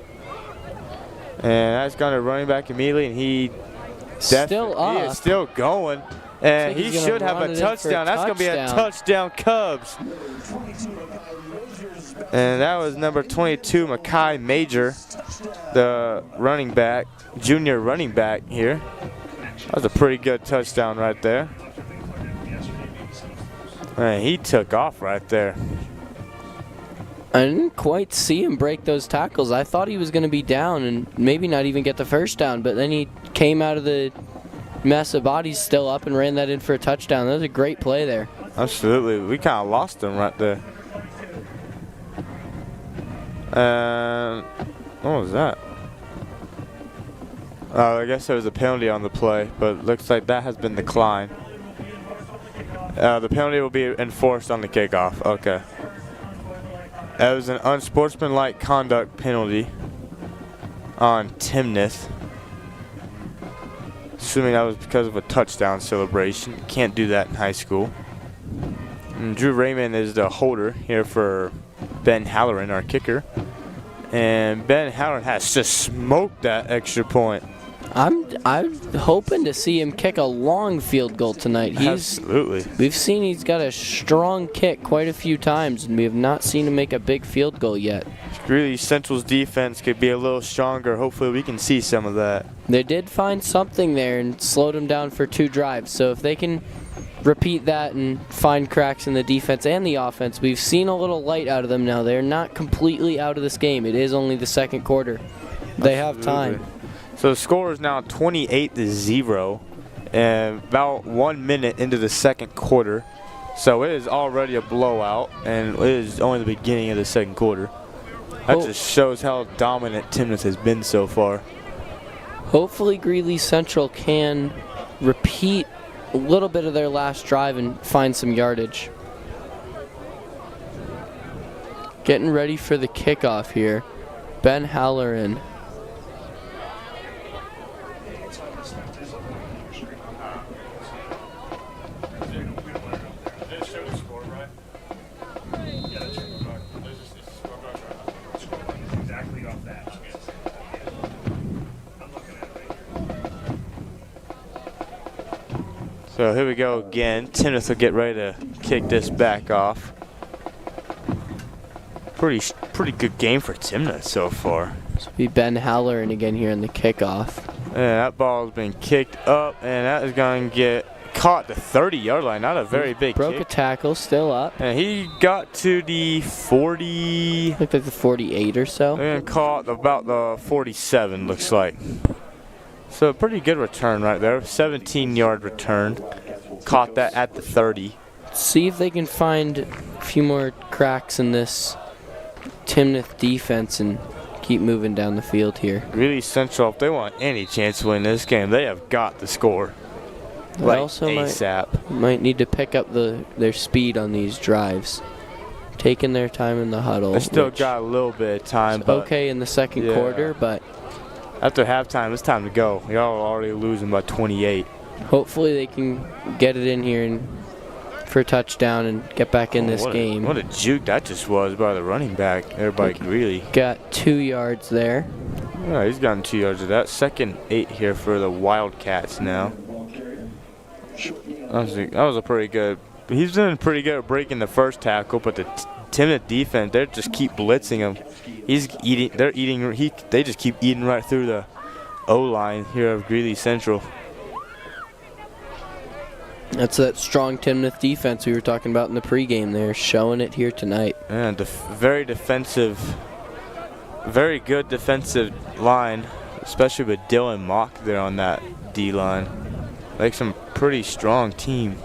And that's gone to running back immediately, and he still up. He is still going. And like he should have a touchdown. That's going to be a touchdown, Cubs. And that was number 22, Makai Major, the running back, junior running back here. That was a pretty good touchdown right there. And he took off right there. I didn't quite see him break those tackles. I thought he was going to be down and maybe not even get the first down, but then he came out of the mess of bodies still up and ran that in for a touchdown. That was a great play there. Absolutely. We kind of lost him right there. What was that? I guess there was a penalty on the play, but looks like that has been declined. The penalty will be enforced on the kickoff. Okay. That was an unsportsmanlike conduct penalty on Timnath. Assuming that was because of a touchdown celebration. You can't do that in high school. And Drew Raymond is the holder here for Ben Halloran, our kicker. And Ben Halloran has just smoked that extra point. I'm hoping to see him kick a long field goal tonight. Absolutely. We've seen he's got a strong kick quite a few times, and we have not seen him make a big field goal yet. Greeley Central's defense could be a little stronger. Hopefully we can see some of that. They did find something there and slowed him down for 2 drives. So if they can repeat that and find cracks in the defense and the offense, we've seen a little light out of them now. They're not completely out of this game. It is only the 2nd quarter. They have time. So the score is now 28-0 and about 1 minute into the 2nd quarter. So it is already a blowout, and it is only the beginning of the 2nd quarter. That just shows how dominant Timnath has been so far. Hopefully Greeley Central can repeat a little bit of their last drive and find some yardage. Getting ready for the kickoff here. Ben Halloran. So here we go again. Timnath will get ready to kick this back off. Pretty good game for Timnath so far. This will be Ben Halloran again here in the kickoff. Yeah, that ball has been kicked up, and that is going to get caught at the 30-yard line. Not a very big broke kick. A tackle, still up. And he got to the 40. Looked like the 48 or so. And caught about the 47, looks like. So a pretty good return right there. 17-yard return. Caught that at the 30. See if they can find a few more cracks in this Timnath defense and keep moving down the field here. Greeley Central, if they want any chance to win this game, they have got to score. They like also ASAP. might need to pick up their speed on these drives. Taking their time in the huddle. They still got a little bit of time. But okay in the second quarter, but after halftime, it's time to go. Y'all are already losing by 28. Hopefully they can get it in here for a touchdown and get back in this game. What a juke that just was by the running back there by Greeley. Got 2 yards there. Yeah, he's gotten 2 yards of that. 2nd 8 here for the Wildcats now. That was a pretty good. He's doing pretty good at breaking the first tackle, but the Timnath defense, they just keep blitzing him. He's eating. They're eating. They just keep eating right through the O-line here of Greeley Central. That's that strong Timnath defense we were talking about in the pregame. They're showing it here tonight. And very defensive, very good defensive line, especially with Dylan Mock there on that D-line. Like some pretty strong team.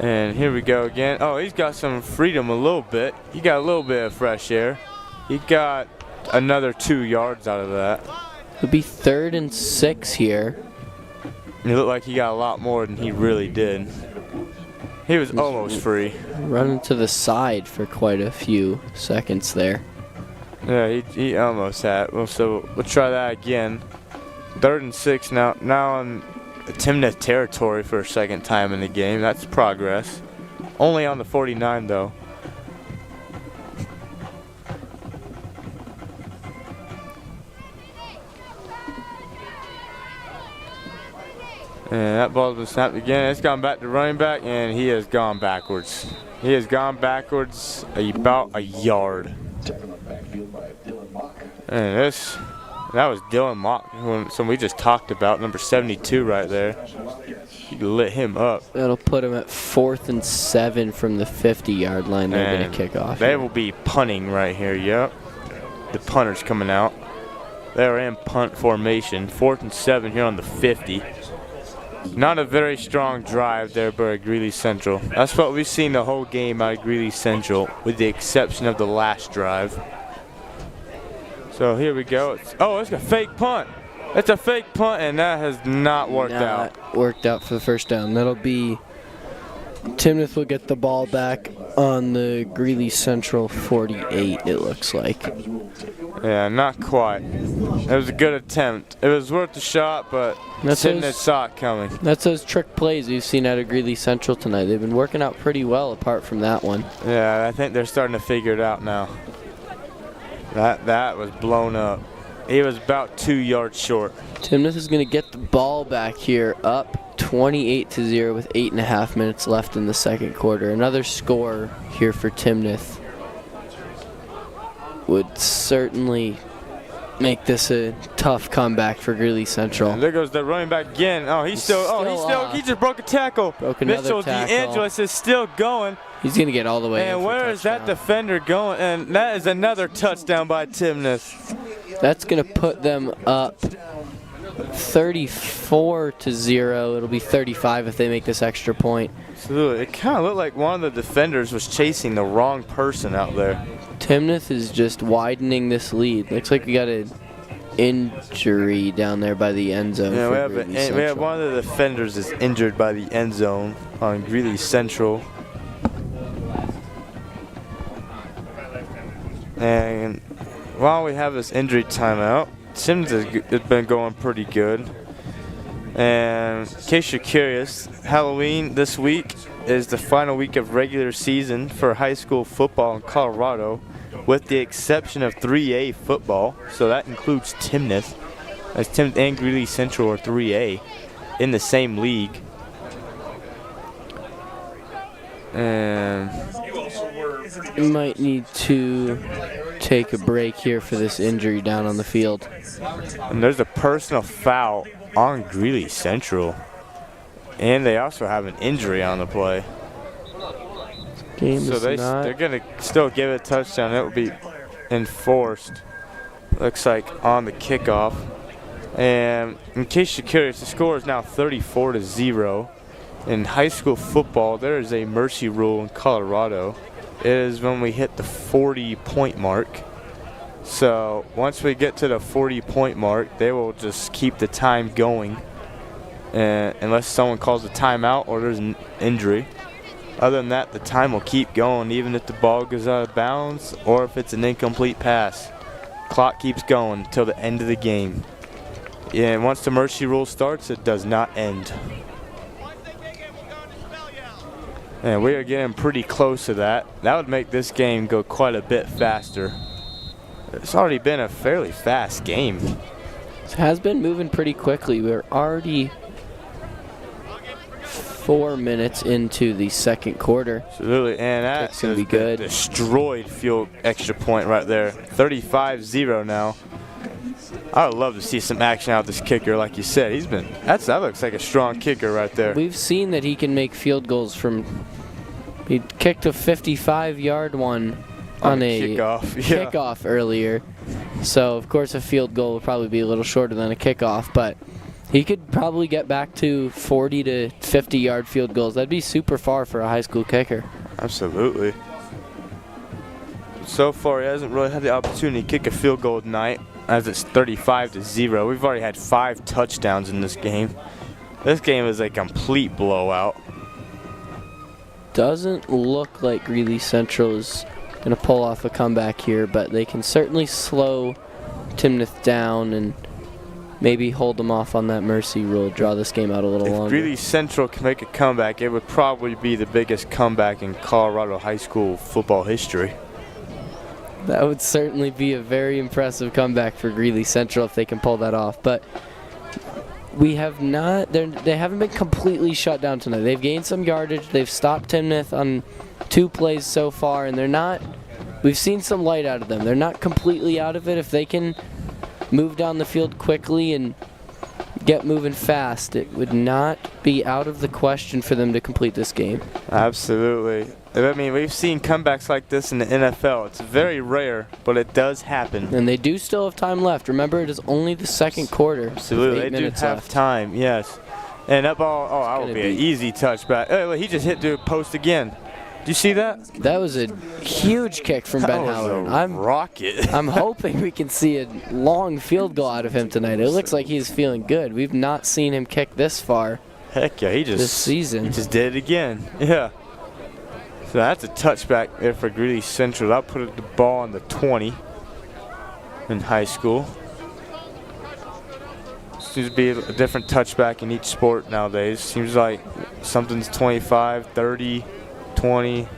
And here we go again. Oh, he's got some freedom a little bit. He got a little bit of fresh air. He got another 2 yards out of that. It'll be 3rd and 6 here. It looked like he got a lot more than he really did. He was almost free. Running to the side for quite a few seconds there. Yeah, he almost had. Well, so we'll try that again. 3rd and 6 now on Timnath territory for a second time in the game. That's progress. Only on the 49 though. And that ball's been snapped again. It's gone back to running back, and he has gone backwards. He has gone backwards about a yard. And that was Dylan Mock, so we just talked about, number 72 right there. He lit him up. That'll put him at 4th and 7 from the 50-yard line. They're going to kick off. They will be punting right here, yep. The punter's coming out. They're in punt formation. 4th and 7 here on the 50. Not a very strong drive there by Greeley Central. That's what we've seen the whole game out of Greeley Central, with the exception of the last drive. So here we go. It's a fake punt. It's a fake punt, and that has not worked out. That worked out for the first down. That'll be Timnath will get the ball back on the Greeley Central 48, it looks like. Yeah, not quite. It was a good attempt. It was worth the shot, but Timnath saw it coming. That's those trick plays we've seen out of Greeley Central tonight. They've been working out pretty well apart from that one. Yeah, I think they're starting to figure it out now. That was blown up. He was about 2 yards short. Timnath is going to get the ball back here, up 28-0 with 8.5 minutes left in the second quarter. Another score here for Timnath would certainly make this a tough comeback for Greeley Central. And there goes the running back again. He just broke a tackle. Mitchell DeAngelis is still going. He's going to get all the way in. And where is that defender going? And that is another touchdown by Timnath. That's going to put them up 34-0. It'll be 35 if they make this extra point. So it kind of looked like one of the defenders was chasing the wrong person out there. Timnath is just widening this lead. Looks like we got an injury down there by the end zone. Yeah, we have one of the defenders is injured by the end zone on Greeley Central. And while we have this injury timeout, Timnath has been going pretty good. And in case you're curious, Halloween this week is the final week of regular season for high school football in Colorado, with the exception of 3A football. So that includes Timnath, as Timnath and Greeley Central are 3A in the same league. And you might need to take a break here for this injury down on the field. And there's a personal foul on Greeley Central. And they also have an injury on the play. So they're going to still give it a touchdown. It will be enforced, looks like, on the kickoff. And in case you're curious, the score is now 34-0. In high school football, there is a mercy rule in Colorado. It is when we hit the 40-point mark. So once we get to the 40-point mark, they will just keep the time going unless someone calls a timeout or there's an injury. Other than that, the time will keep going even if the ball goes out of bounds or if it's an incomplete pass. Clock keeps going until the end of the game. And once the mercy rule starts, it does not end. And we are getting pretty close to that. That would make this game go quite a bit faster. It's already been a fairly fast game. It has been moving pretty quickly. We're already 4 minutes into the second quarter. Absolutely, and that's gonna be good. Destroyed field extra point right there. 35-0 now. I would love to see some action out of this kicker, like you said. That looks like a strong kicker right there. We've seen that he can make field goals from. He kicked a 55-yard one on a kickoff earlier. So of course a field goal will probably be a little shorter than a kickoff, but he could probably get back to 40 to 50-yard field goals. That'd be super far for a high school kicker. Absolutely. So far, he hasn't really had the opportunity to kick a field goal tonight, as it's 35-0. We've already had 5 touchdowns in this game. This game is a complete blowout. Doesn't look like Greeley Central is going to pull off a comeback here, but they can certainly slow Timnath down and maybe hold them off on that mercy rule, draw this game out a little longer. If Greeley Central can make a comeback, it would probably be the biggest comeback in Colorado high school football history. That would certainly be a very impressive comeback for Greeley Central if they can pull that off. But we have not, they haven't been completely shut down tonight. They've gained some yardage. They've stopped Timnath on 2 plays so far, and they're not, we've seen some light out of them. They're not completely out of it. If they can move down the field quickly and get moving fast, it would not be out of the question for them to complete this game. Absolutely. I mean, we've seen comebacks like this in the NFL. It's very rare, but it does happen. And they do still have time left. Remember, it is only the second quarter. Absolutely. They do have time, yes. And that ball, that would be an easy touchback. Oh, he just hit the post again. Did you see that? That was a huge kick from Ben Howard. I'm hoping we can see a long field goal out of him tonight. It looks like he's feeling good. We've not seen him kick this far. Heck yeah, this season. He just did it again. Yeah. So that's a touchback there for Greeley Central. I'll put the ball on the 20 in high school. Seems to be a different touchback in each sport nowadays. Seems like something's 25, 30, 20,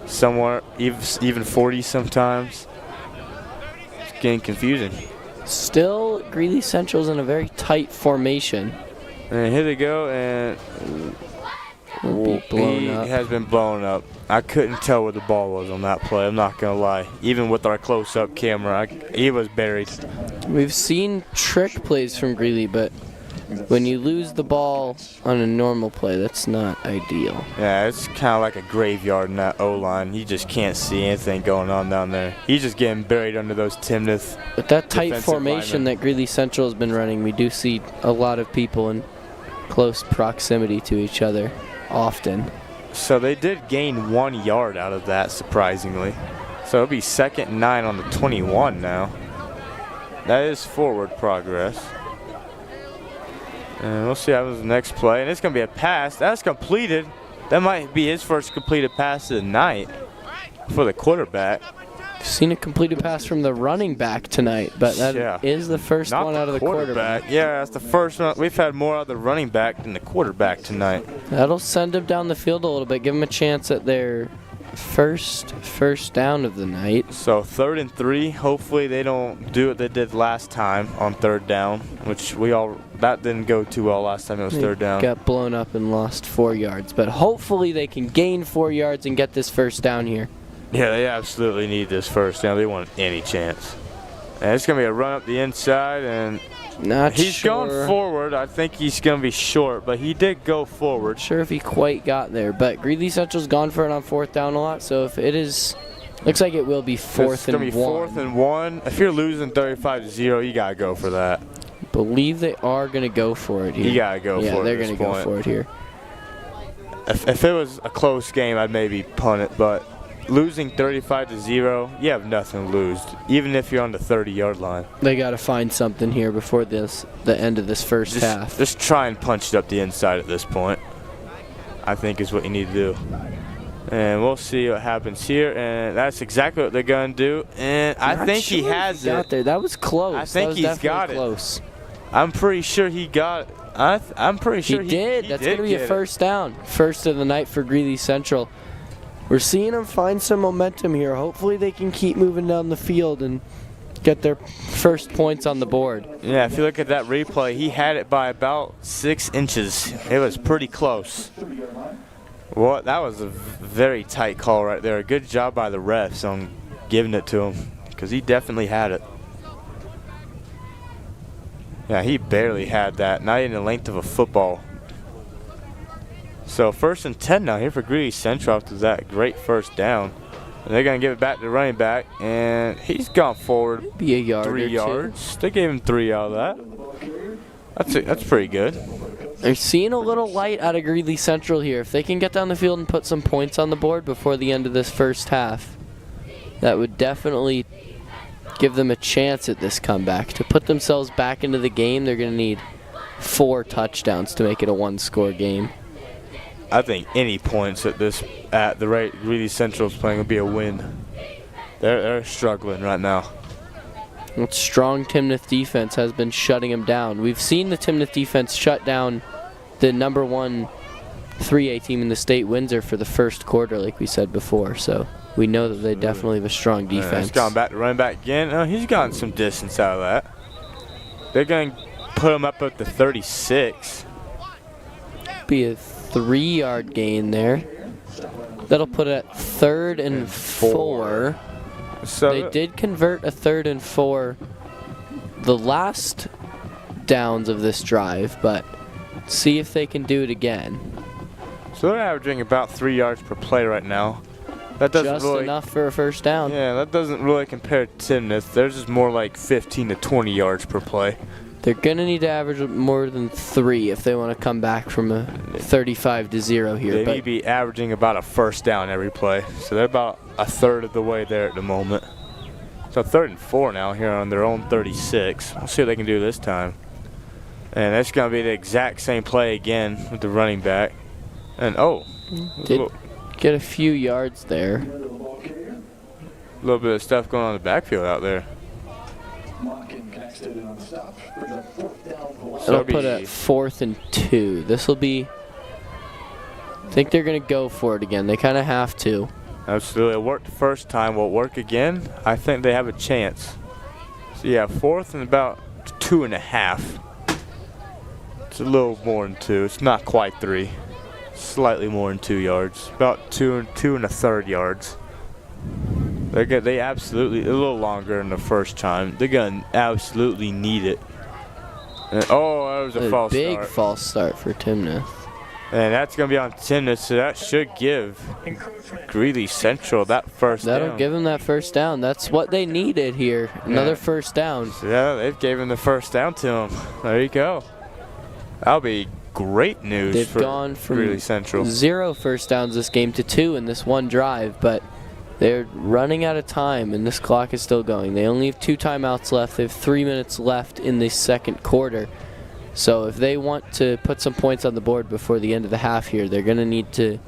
somewhere, even 40 sometimes. It's getting confusing. Still, Greeley Central's in a very tight formation. And here they go, and he has been blown up. I couldn't tell where the ball was on that play, I'm not going to lie. Even with our close-up camera, he was buried. We've seen trick plays from Greeley, but when you lose the ball on a normal play, that's not ideal. Yeah, it's kind of like a graveyard in that O-line. You just can't see anything going on down there. He's just getting buried under those Timnath. With that tight formation that Greeley Central has been running, we do see a lot of people in close proximity to each other often. So they did gain 1 yard out of that, surprisingly. So it'll be 2nd and 9 on the 21 now. That is forward progress. And we'll see how happens the next play. And it's going to be a pass. That's completed. That might be his first completed pass of the night for the quarterback. I've seen a completed pass from the running back tonight, but that is the first one out of the quarterback. Yeah, that's the first one. We've had more out of the running back than the quarterback tonight. That'll send them down the field a little bit, give them a chance at their first down of the night. So 3rd and 3. Hopefully they don't do what they did last time on 3rd down, which that didn't go too well last time it was 3rd down. Got blown up and lost 4 yards, but hopefully they can gain 4 yards and get this first down here. Yeah, they absolutely need this first down. They want any chance. And it's going to be a run up the inside, and he's going forward. I think he's going to be short, but he did go forward. Not sure if he quite got there, but Greeley Central's gone for it on 4th down a lot, so if it is, looks like it will be 4th and 1. It's going to be 4th and 1. If you're losing 35-0, you got to go for that. I believe they are going to go for it here. You got to go for it. Yeah, they're going to go for it here. If it was a close game, I'd maybe punt it, but losing 35-0, you have nothing to lose, even if you're on the 30-yard line. They got to find something here before the end of this first half. Just try and punch it up the inside at this point, I think is what you need to do. And we'll see what happens here, and that's exactly what they're going to do. And I think he has it. Got there. That was close. I think he's got it. Close. I'm pretty sure he got it. I'm pretty sure he did. That's going to be a first down. First of the night for Greeley Central. We're seeing them find some momentum here. Hopefully they can keep moving down the field and get their first points on the board. Yeah, if you look at that replay, he had it by about 6 inches. It was pretty close. Well, that was a very tight call right there. Good job by the refs on giving it to him, because he definitely had it. Yeah, he barely had that, not even the length of a football. So 1st and 10 now here for Greeley Central after that great first down. And they're going to give it back to the running back, and he's gone forward. Be a yard 3 or two. yards. They gave him 3 out of that. That's pretty good. They're seeing a little light out of Greeley Central here. If they can get down the field and put some points on the board before the end of this first half, that would definitely give them a chance at this comeback. To put themselves back into the game, they're going to need 4 touchdowns to make it a 1-score game. I think any points at the rate Greeley Central's playing will be a win. They're struggling right now. And strong Timnath defense has been shutting them down. We've seen the Timnath defense shut down the #1 3A team in the state, Windsor, for the first quarter, like we said before. So we know that they definitely have a strong defense. He's gone back to running back again. Oh, he's gotten some distance out of that. They're going to put him up at the 36. Be a 3-yard gain there. That'll put it at 3rd and 4. So they did convert a 3rd and 4 the last downs of this drive, but see if they can do it again. So they're averaging about 3 yards per play right now. That doesn't just really, enough for a first down. Yeah, that doesn't really compare to Timnath. Theirs is more like 15 to 20 yards per play. They're going to need to average more than 3 if they want to come back from a 35-0 here. They need to be averaging about a first down every play. So they're about a third of the way there at the moment. So 3rd and 4 now here on their own 36. We'll see what they can do this time. And that's going to be the exact same play again with the running back. And did get a few yards there. A little bit of stuff going on in the backfield out there. It'll put at 4th and 2. This will be, I think they're going to go for it again. They kind of have to. Absolutely. It worked the first time. Will it work again? I think they have a chance. So yeah, 4th and about 2.5. It's a little more than 2. It's not quite 3. Slightly more than 2 yards. About 2 1/3 yards. They absolutely, a little longer than the first time. They're going to absolutely need it. And, that was a false start. Big false start for Timnath. And that's going to be on Timnath, so that should give Greeley Central that first down. That'll give them that first down. That's what they needed here. Another first down. So yeah, they've given the first down to them. There you go. That'll be great news. They've for gone from Greeley Central. 0 first downs this game to 2 in this one drive, but they're running out of time, and this clock is still going. They only have 2 timeouts left. They have 3 minutes left in the second quarter. So if they want to put some points on the board before the end of the half here, they're going to need to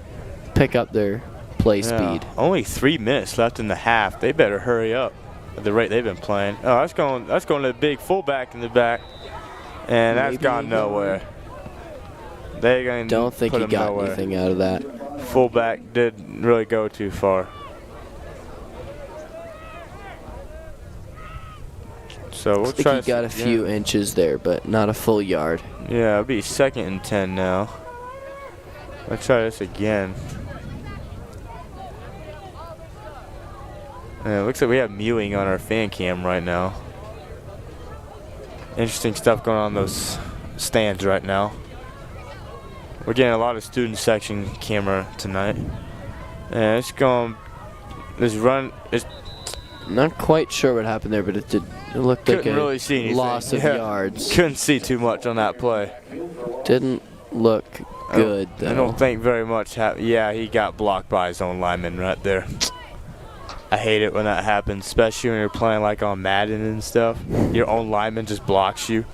pick up their play speed. Only 3 minutes left in the half. They better hurry up at the rate they've been playing. Oh, that's going to the big fullback in the back, and that's gone nowhere. They're going to don't think he got anything out of that. Fullback didn't really go too far. So we'll try. He got a few inches there, but not a full yard. Yeah, it'll be 2nd and 10 now. Let's try this again. And it looks like we have mewing on our fan cam right now. Interesting stuff going on in those stands right now. We're getting a lot of student section camera tonight. And it's going. This run is. Not quite sure what happened there, but it looked like a really see anything. Loss of yards. Couldn't see too much on that play. Didn't look good, though. I don't think very much happened. Yeah, he got blocked by his own lineman right there. I hate it when that happens, especially when you're playing like on Madden and stuff. Your own lineman just blocks you.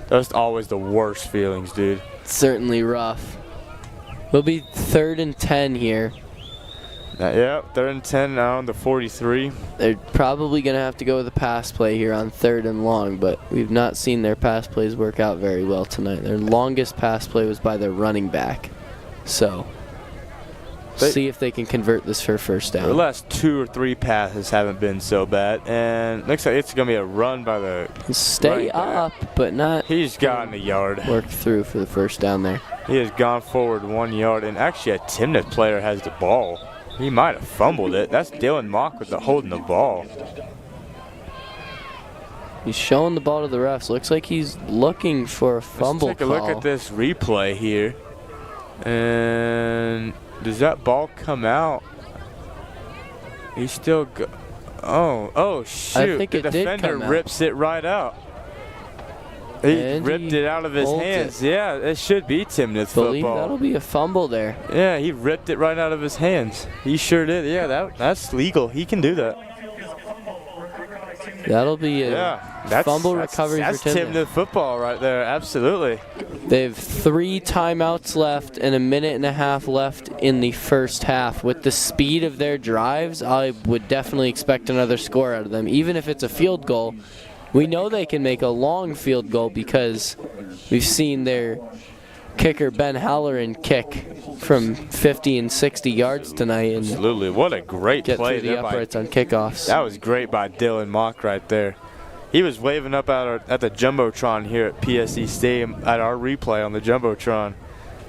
That's always the worst feelings, dude. It's certainly rough. We'll be 3rd and 10 here. Yep, 3rd and 10 now on the 43. They're probably going to have to go with a pass play here on 3rd and long, but we've not seen their pass plays work out very well tonight. Their longest pass play was by their running back. So, see if they can convert this for first down. The last 2 or 3 passes haven't been so bad, and looks like it's going to be a run by the Stay up, but not. He's gotten a yard. Work through for the first down there. He has gone forward 1 yard, and actually a Timnath player has the ball. He might have fumbled it. That's Dylan Mock with the holding the ball. He's showing the ball to the refs. Looks like he's looking for a fumble Let's take call. a look at this replay here. And does that ball come out? He's still oh shoot. I think the it did defender come out. rips it right out. He ripped it out of his hands. Yeah, it should be Timnath believe football. that'll be a fumble there. Yeah, he ripped it right out of his hands. He sure did. Yeah, that's legal. He can do that. That'll be a fumble recovery that's for Timnath. Timnath football right there. Absolutely. They have 3 timeouts left and a minute and a half left in the first half. With the speed of their drives, I would definitely expect another score out of them. Even if it's a field goal, we know they can make a long field goal because we've seen their kicker Ben Halloran kick from 50 and 60 yards tonight. And absolutely. What a great get play through the there uprights on kickoffs. That was great by Dylan Mock right there. He was waving up at the Jumbotron here at PSC Stadium at our replay on the Jumbotron.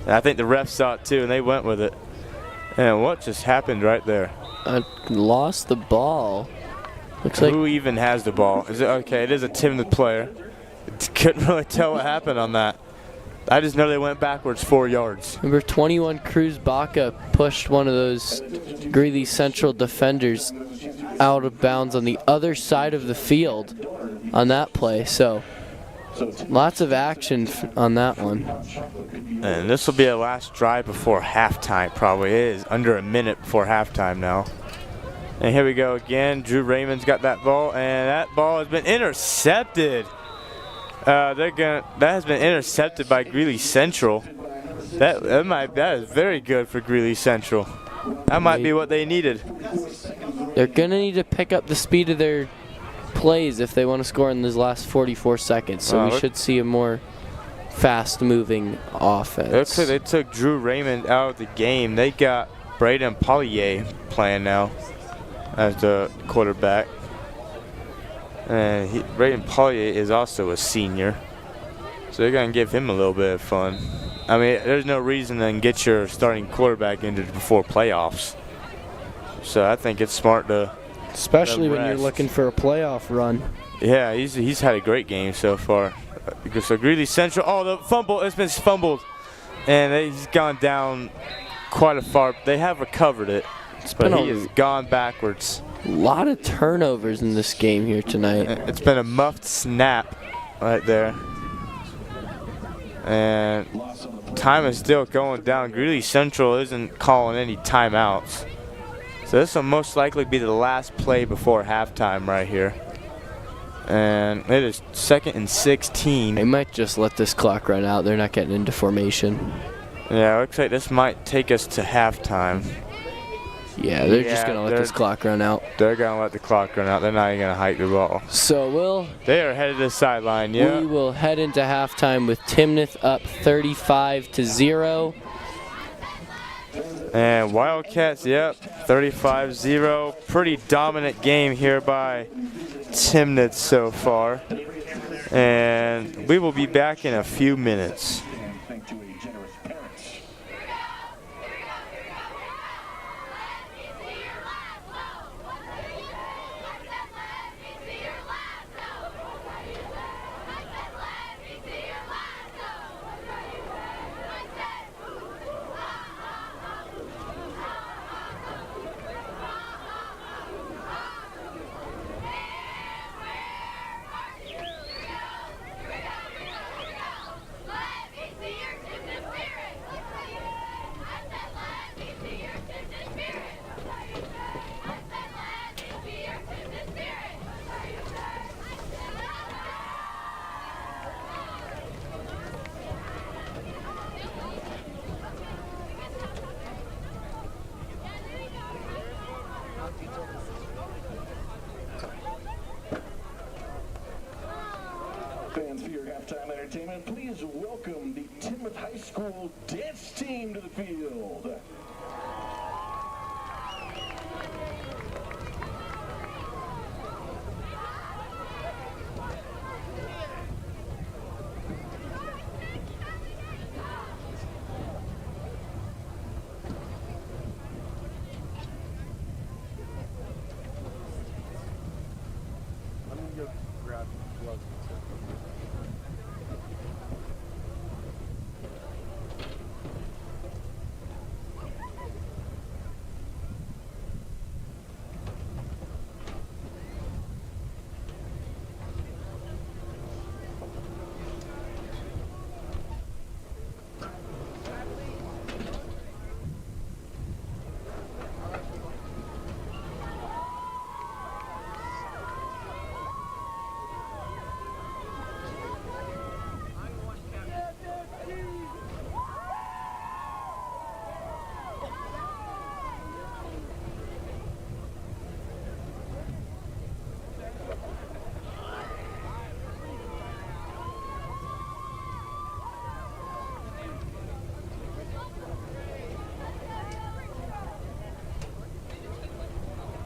And I think the refs saw it too, and they went with it. And what just happened right there? Lost the ball. Looks Who even has the ball? Is it okay? It is a Timnath player. Couldn't really tell what happened on that. I just know they went backwards 4 yards. Number 21, Cruz Baca, pushed one of those Greeley Central defenders out of bounds on the other side of the field on that play. So, lots of action on that one. And this will be a last drive before halftime, probably. It is under a minute before halftime now. And here we go again. Drew Raymond's got that ball, and that ball has been intercepted. That has been intercepted by Greeley Central. That is very good for Greeley Central. That might be what they needed. They're gonna need to pick up the speed of their plays if they want to score in these last 44 seconds. So we should see a more fast-moving offense. Looks like they took Drew Raymond out of the game. They got Braden Pollier playing now as the quarterback. And Braden Pollier is also a senior. So they're going to give him a little bit of fun. I mean, there's no reason to get your starting quarterback injured before playoffs. So I think it's smart to especially when you're looking for a playoff run. Yeah, he's had a great game so far. So Greeley Central, the fumble, it's been fumbled. And he's gone down quite a far. They have recovered it, but he has gone backwards. A lot of turnovers in this game here tonight. It's been a muffed snap right there. And time is still going down. Greeley Central isn't calling any timeouts. So this will most likely be the last play before halftime right here. And it is 2nd and 16. They might just let this clock run out. They're not getting into formation. Yeah, looks like this might take us to halftime. Yeah, they're just going to let this clock run out. They're going to let the clock run out. They're not even going to hike the ball. So they are headed to the sideline, yeah. We will head into halftime with Timnath up 35-0. And Wildcats, 35-0. Pretty dominant game here by Timnath so far. And we will be back in a few minutes. Fans, for your halftime entertainment, please welcome the Timnath High School dance team to the field.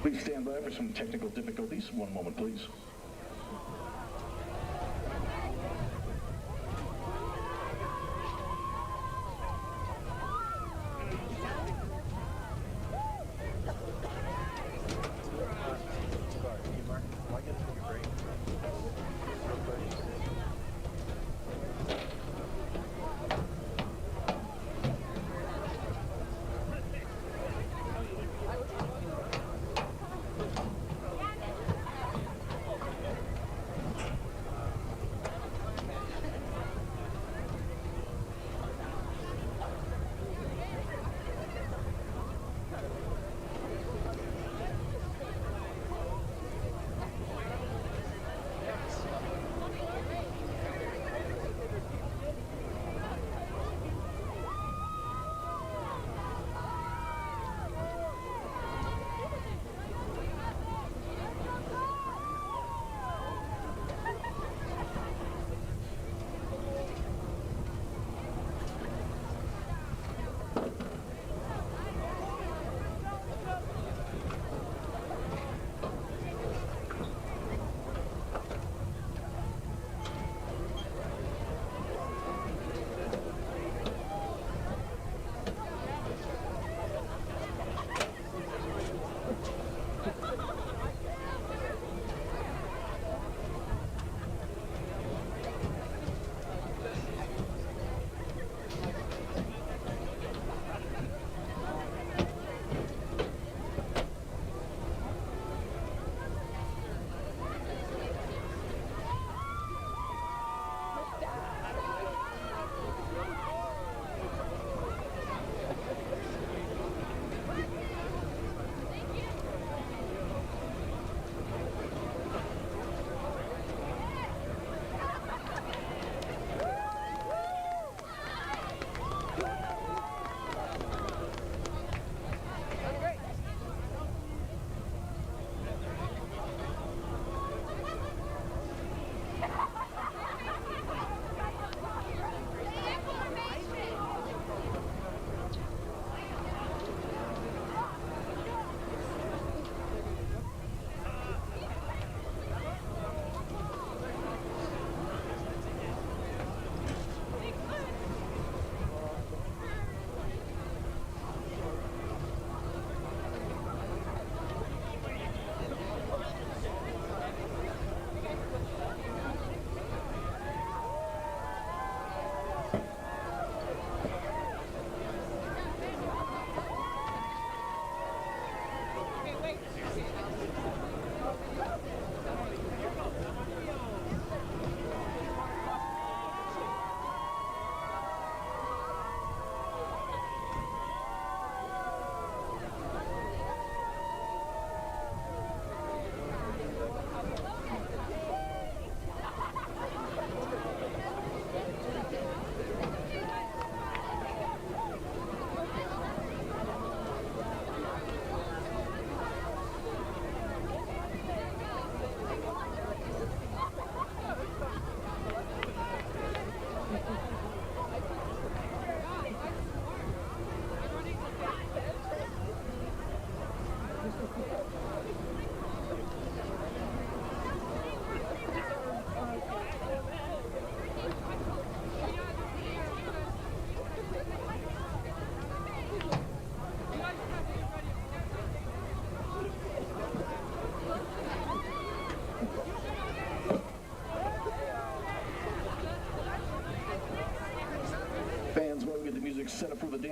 Please stand by for some technical difficulties. One moment, please.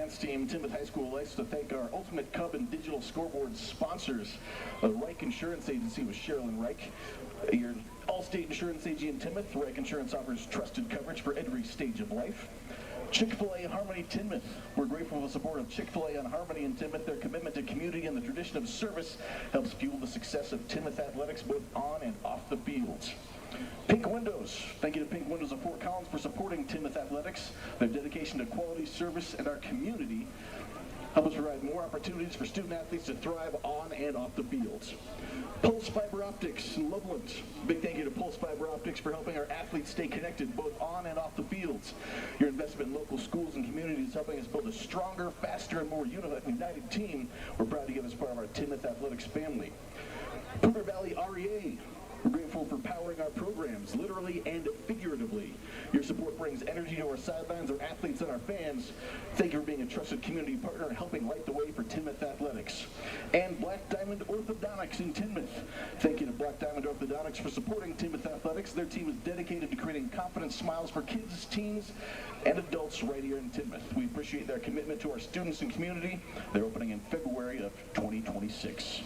dance team, Timnath High School likes to thank our Ultimate Cub and Digital Scoreboard sponsors, Reich Insurance Agency with Sherilyn Reich. Your all-state insurance agent in Timnath. Reich Insurance offers trusted coverage for every stage of life. Chick-fil-A Harmony Timnath. We're grateful for the support of Chick-fil-A on Harmony in Timnath. Their commitment to community and the tradition of service helps fuel the success of Timnath athletics both on and off the fields. Pink Windows. Thank you to Pink Windows of Fort Collins for supporting Timnath athletics. Their dedication to quality service and our community help us provide more opportunities for student athletes to thrive on and off the fields. Pulse Fiber Optics in Loveland. Big thank you to Pulse Fiber Optics for helping our athletes stay connected both on and off the fields. Your investment in local schools and communities is helping us build a stronger, faster, and more united team. We're proud to give as part of our Timnath athletics family. Pooter Valley REA. We're grateful for powering our programs, literally and figuratively. Your support brings energy to our sidelines, our athletes, and our fans. Thank you for being a trusted community partner and helping light the way for Timnath athletics. And Black Diamond Orthodontics in Timnath. Thank you to Black Diamond Orthodontics for supporting Timnath athletics. Their team is dedicated to creating confident smiles for kids, teens, and adults right here in Timnath. We appreciate their commitment to our students and community. They're opening in February of 2026.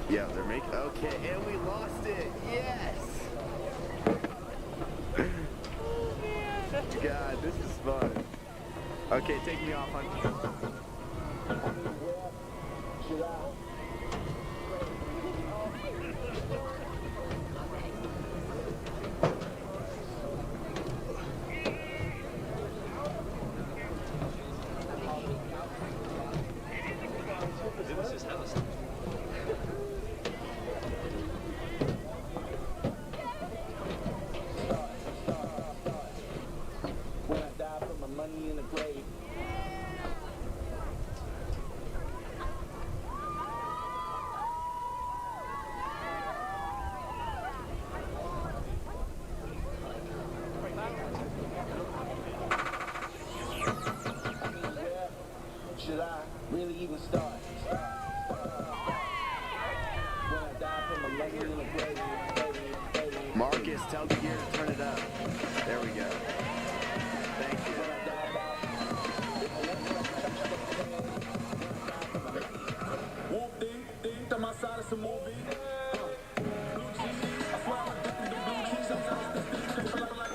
Yeah, they're making, okay, and we lost it, yes! God, this is fun. Okay, take me off on... Should I really even start? When I die from my money in the grave. Marcus, tell the gear to turn it up. There we go. Thank you. Whoop ding, ding, to my side of some movie. Blue cheese, I swear I'm addicted to blue cheese. Sometimes this thing paper like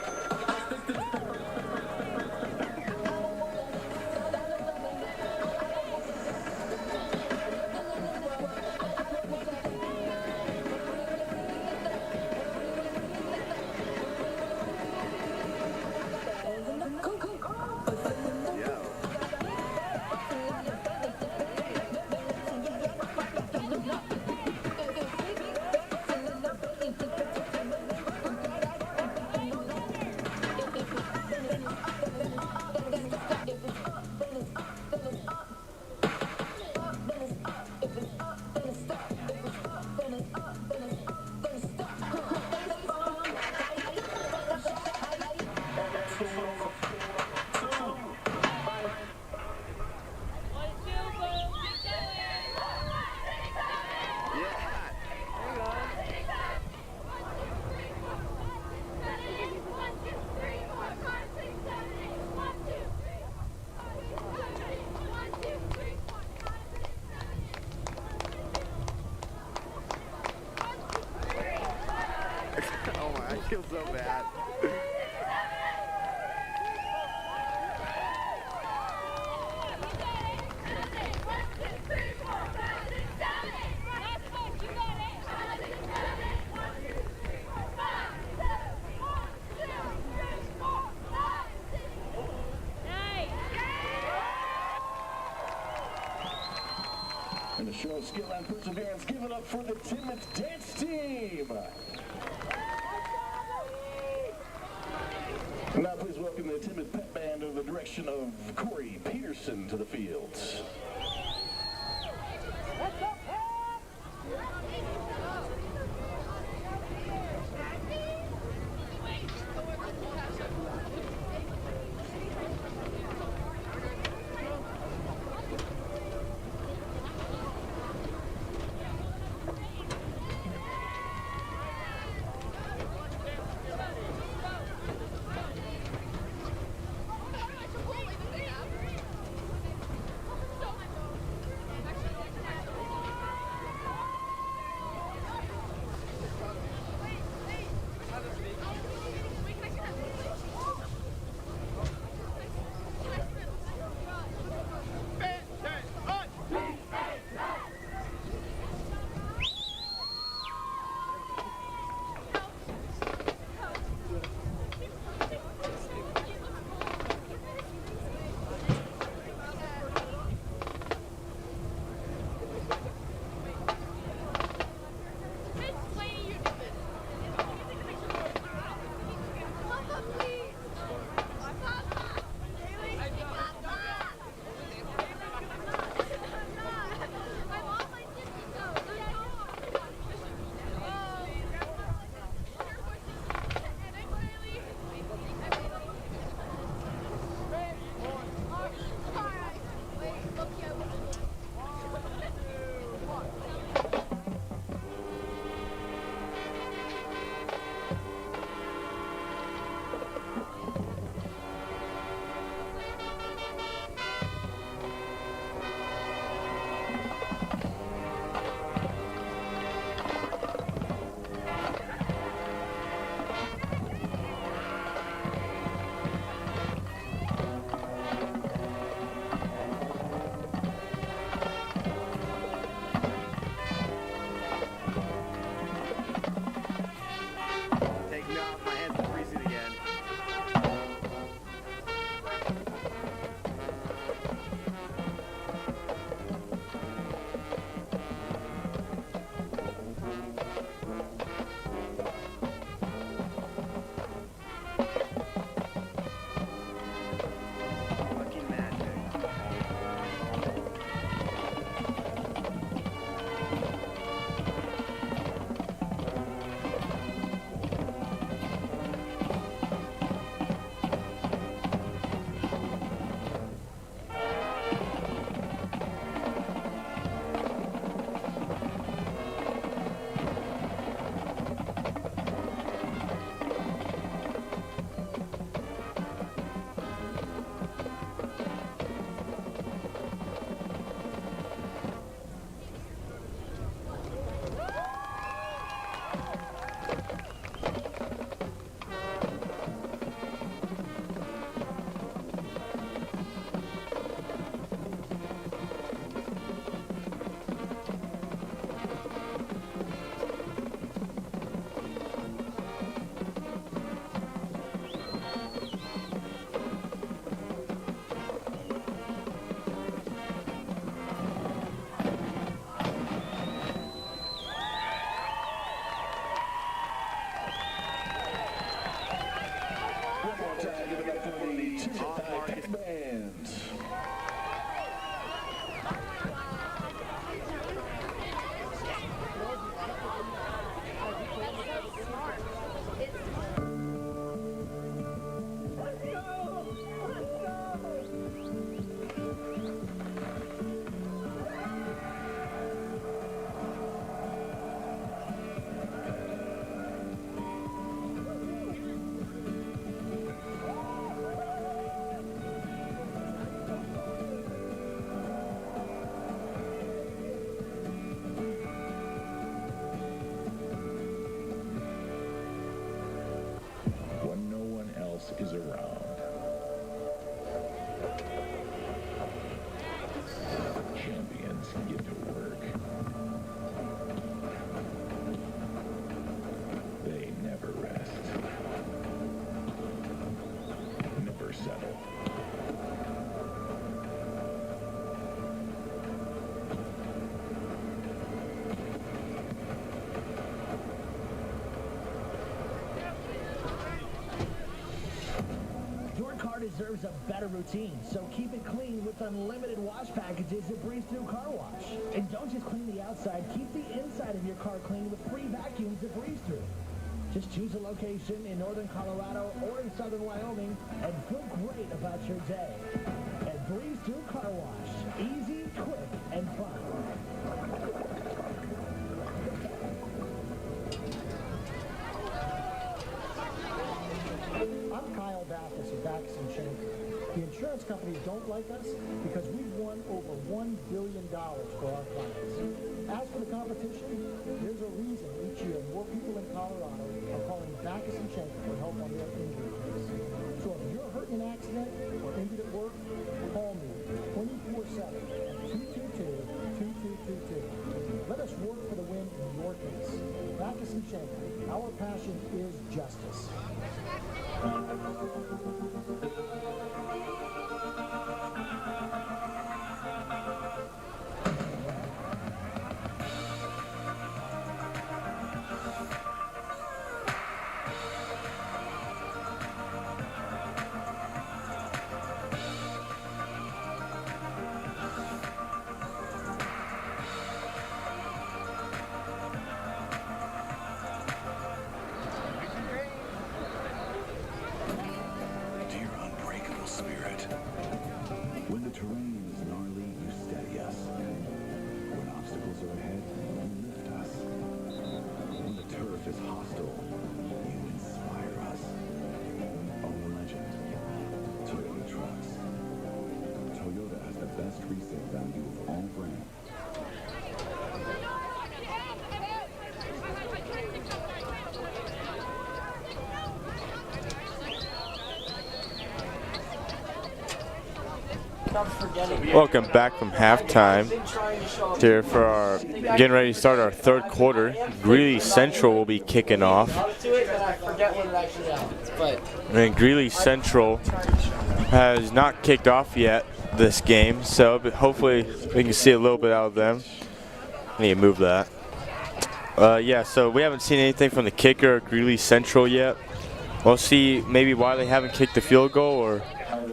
I feel so bad. And the show of skill and perseverance, give it up for the Timnath dance team. And now please welcome the Timnath Pep Band under the direction of Corey Peterson to the fields. deserves a better routine, so keep it clean with unlimited wash packages at Breeze Through Car Wash. And don't just clean the outside, keep the inside of your car clean with free vacuums at Breeze Through. Just choose a location in northern Colorado or in southern Wyoming and feel great about your day. At Breeze Through Car Wash, easy, quick, and fun. I'm Kyle Backus of Backus & Schenker. The insurance companies don't like us because we've won over $1 billion for our clients. As for the competition, there's a reason each year more people in Colorado are calling Backus & Schenker for help on their injury case. So if you're hurt in an accident or injured at work, call me 24/7-222-2222. Let us work for the win in your case. Backus & Schenker, our passion is justice. Welcome back from halftime. Here for our getting ready to start our third quarter. Greeley Central will be kicking off. And Greeley Central has not kicked off yet this game, so but hopefully we can see a little bit out of them. I need to move that. Yeah, so we haven't seen anything from the kicker at Greeley Central yet. We'll see maybe why they haven't kicked the field goal, or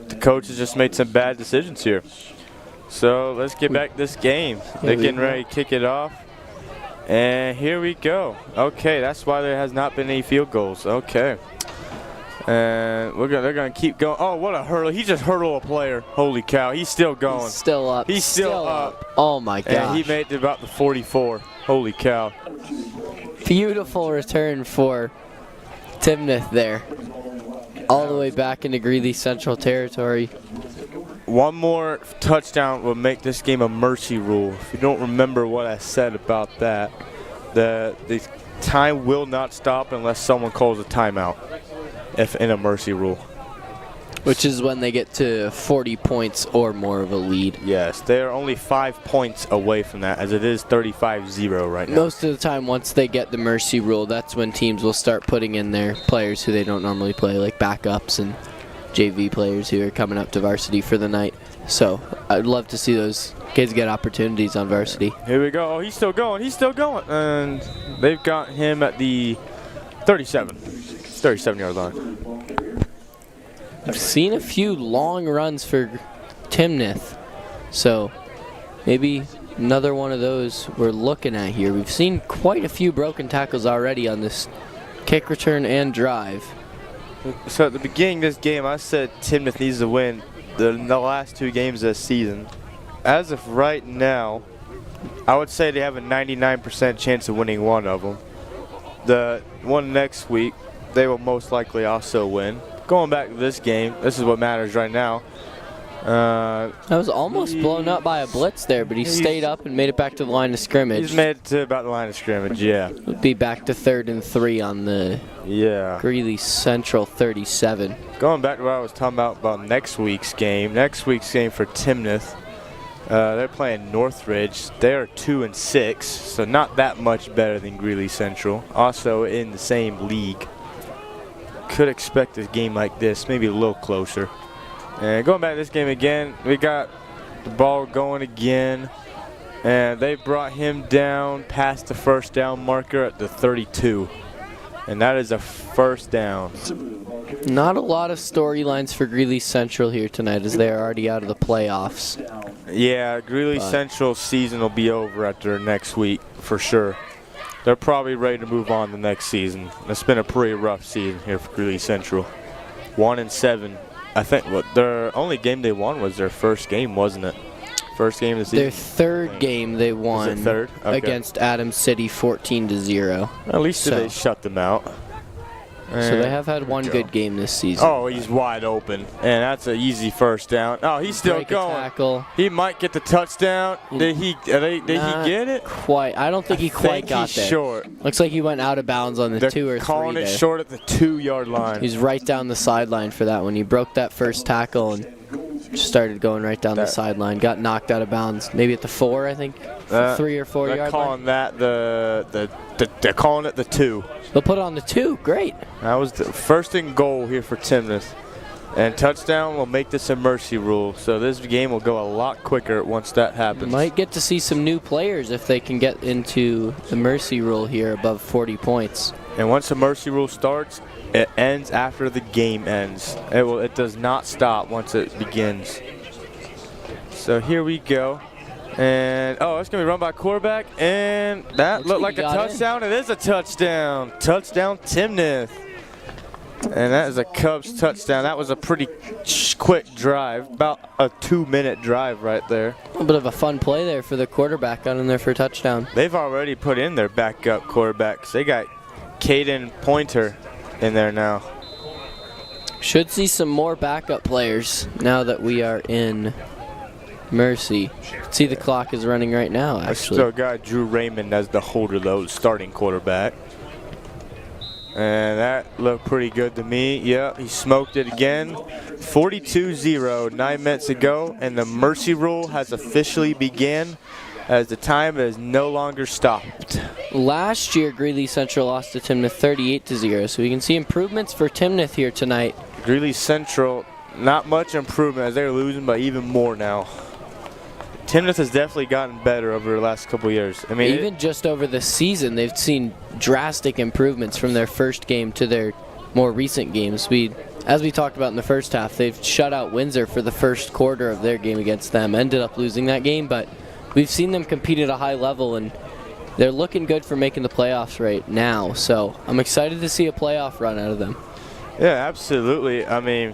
the coach has just made some bad decisions here. So let's get back to this game. They're getting ready to kick it off. And here we go. Okay, that's why there has not been any field goals. Okay. And they're going to keep going. Oh, what a hurdle. He just hurdled a player. Holy cow. He's still going. He's still up. He's still up. Oh, my gosh. And he made it about the 44. Holy cow. Beautiful return for Timnath there. All the way back into Greeley Central territory. One more touchdown will make this game a mercy rule. If you don't remember what I said about that, the time will not stop unless someone calls a timeout if in a mercy rule. Which is when they get to 40 points or more of a lead. Yes, they are only 5 points away from that, as it is 35-0 right now. Most of the time, once they get the mercy rule, that's when teams will start putting in their players who they don't normally play, like backups and JV players who are coming up to varsity for the night. So I'd love to see those kids get opportunities on varsity. Here we go. Oh, he's still going. He's still going. And they've got him at the 37-yard line. I've seen a few long runs for Timnath, so maybe another one of those we're looking at here. We've seen quite a few broken tackles already on this kick return and drive. So at the beginning of this game, I said Timnath needs to win the last 2 games this season. As of right now, I would say they have a 99% chance of winning one of them. The one next week, they will most likely also win. Going back to this game, this is what matters right now. That was almost blown up by a blitz there, but he stayed up and made it back to the line of scrimmage. He's made it to about the line of scrimmage, yeah. Would be back to 3rd and 3 on the Greeley Central 37. Going back to what I was talking about next week's game. Next week's game for Timnath, they're playing Northridge. They're 2-6, so not that much better than Greeley Central. Also in the same league. Could expect a game like this, maybe a little closer. And going back to this game again, we got the ball going again. And they brought him down past the first down marker at the 32. and that is a first down. Not a lot of storylines for Greeley Central here tonight as they are already out of the playoffs. Yeah, Greeley Central's season will be over after next week for sure. They're probably ready to move on the next season. It's been a pretty rough season here for Greeley Central. 1-7. I think their only game they won was their first game, wasn't it? First game of the season? Their third game they won third? Okay. against Adams City 14-0. At least they shut them out. So they have had one good game this season. Oh, he's wide open, and that's an easy first down. Oh, he's still going. Tackle. He might get the touchdown. Did he get it? Quite. I don't think he quite got there. Short. Looks like he went out of bounds on the 2 or 3 calling it there. short at the 2-yard line. He's right down the sideline for that one. He broke that first tackle and started going right down the sideline. Got knocked out of bounds. Maybe at the 4, I think. 3 or 4 yard line. They're calling that they're calling it the 2. They'll put it on the 2. Great. That was the first and goal here for Timnath. And touchdown will make this a mercy rule. So this game will go a lot quicker once that happens. Might get to see some new players if they can get into the mercy rule here above 40 points. And once the mercy rule starts, it ends after the game ends. It does not stop once it begins. So here we go. And, it's going to be run by quarterback. And that looked like a touchdown. It is a touchdown. Touchdown, Timnath. And that is a Cubs touchdown. That was a pretty quick drive. About a 2-minute drive right there. A little bit of a fun play there for the quarterback. Got in there for a touchdown. They've already put in their backup quarterbacks. They got Caden Pointer in there now. Should see some more backup players now that we are in mercy. See, the clock is running right now, actually. I still got Drew Raymond as the holder, though, starting quarterback. And that looked pretty good to me. Yeah, he smoked it again. 42-0, 9 minutes ago, and the mercy rule has officially begun as the time is no longer stopped. Last year, Greeley Central lost to Timnath 38-0, so we can see improvements for Timnath here tonight. Greeley Central, not much improvement as they're losing, but even more now. Timnath has definitely gotten better over the last couple years. I mean, even just over the season, they've seen drastic improvements from their first game to their more recent games. As we talked about in the first half, they've shut out Windsor for the first quarter of their game against them. Ended up losing that game, but we've seen them compete at a high level, and they're looking good for making the playoffs right now. So I'm excited to see a playoff run out of them. Yeah, absolutely. I mean,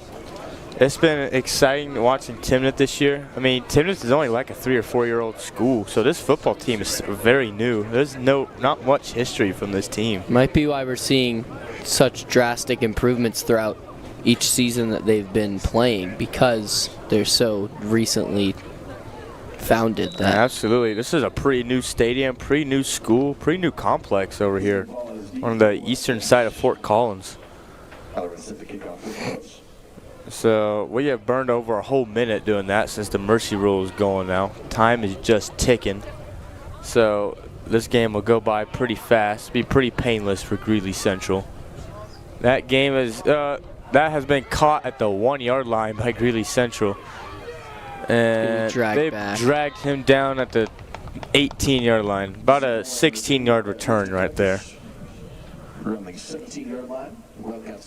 it's been exciting watching Timnath this year. I mean, Timnath is only like a 3 or 4 year old school, so this football team is very new. There's not much history from this team. Might be why we're seeing such drastic improvements throughout each season that they've been playing, because they're so recently founded. That absolutely. This is a pretty new stadium, pretty new school, pretty new complex over here on the eastern side of Fort Collins. So we have burned over a whole minute doing that since the mercy rule is going now. Time is just ticking. So this game will go by pretty fast, be pretty painless for Greeley Central. That game is that has been caught at the 1 yard line by Greeley Central. And they've dragged him down at the 18 yard line. About a 16 yard return right there.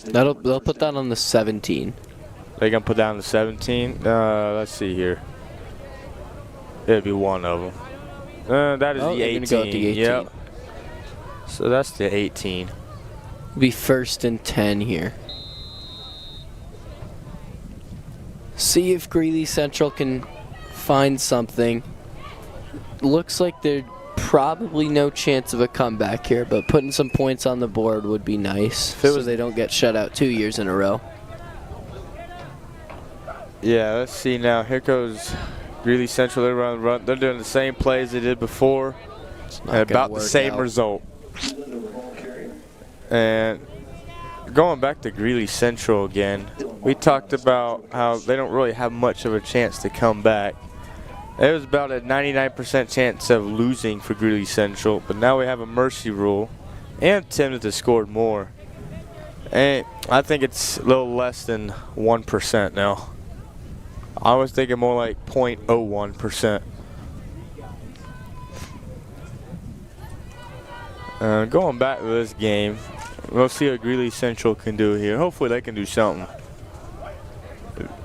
They'll put that on the 17. They're going to put that on the 17? Let's see here. It'll be one of them. That is the 18. Go with the 18. Yep. So that's the 18. It'll be 1st and 10 here. See if Greeley Central can find something. Looks like there's probably no chance of a comeback here, but putting some points on the board would be nice so they don't get shut out 2 years in a row. Yeah, let's see now. Here goes Greeley Central. They're on the run. They're doing the same plays they did before. And about the same result. And going back to Greeley Central again, we talked about how they don't really have much of a chance to come back. It was about a 99% chance of losing for Greeley Central, but now we have a mercy rule, and Timnath has scored more. And I think it's a little less than 1% now. I was thinking more like 0.01%. Going back to this game, We'll see what Greeley Central can do here. Hopefully they can do something.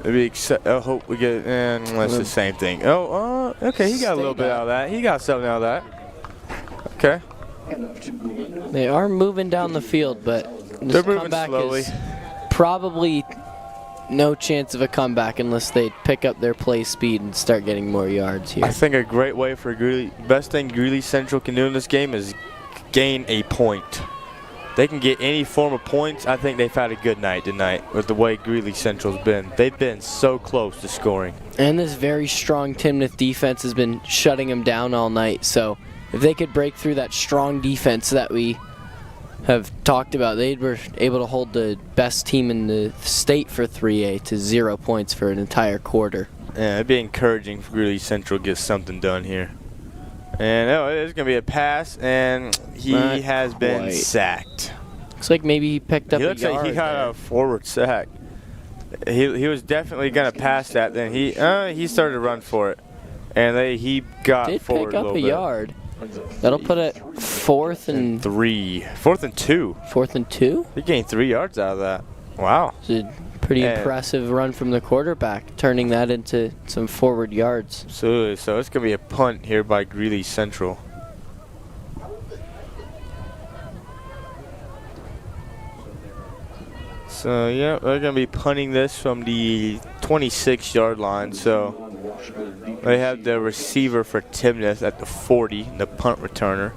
I hope we get, and that's the same thing. Oh, okay, he got a little bit out of that. He got something out of that. Okay. They are moving down the field, but they're this moving comeback slowly. is probably no chance of a comeback unless they pick up their play speed and start getting more yards here. I think a great way for Greeley, best thing Greeley Central can do in this game is gain a point. They can get any form of points. I think they've had a good night tonight with the way Greeley Central's been. They've been so close to scoring. And this very strong Timnath defense has been shutting them down all night. So if they could break through that strong defense that we have talked about, they were able to hold the best team in the state for 3A to 0 points for an entire quarter. Yeah, it'd be encouraging for Greeley Central to get something done here. And it's going to be a pass, and he has been sacked. Looks like maybe he picked up a yard. He looks like he got a forward sack. He was definitely going to pass that. Then he started to run for it, and he got forward a little bit. Did pick up a yard. That'll put it 4th and 3. 4th and 2. 4th and 2? He gained 3 yards out of that. Wow. It's a pretty impressive run from the quarterback, turning that into some forward yards. Absolutely. So it's going to be a punt here by Greeley Central. So, yeah, they're going to be punting this from the 26-yard line. So they have the receiver for Timnath at the 40, the punt returner.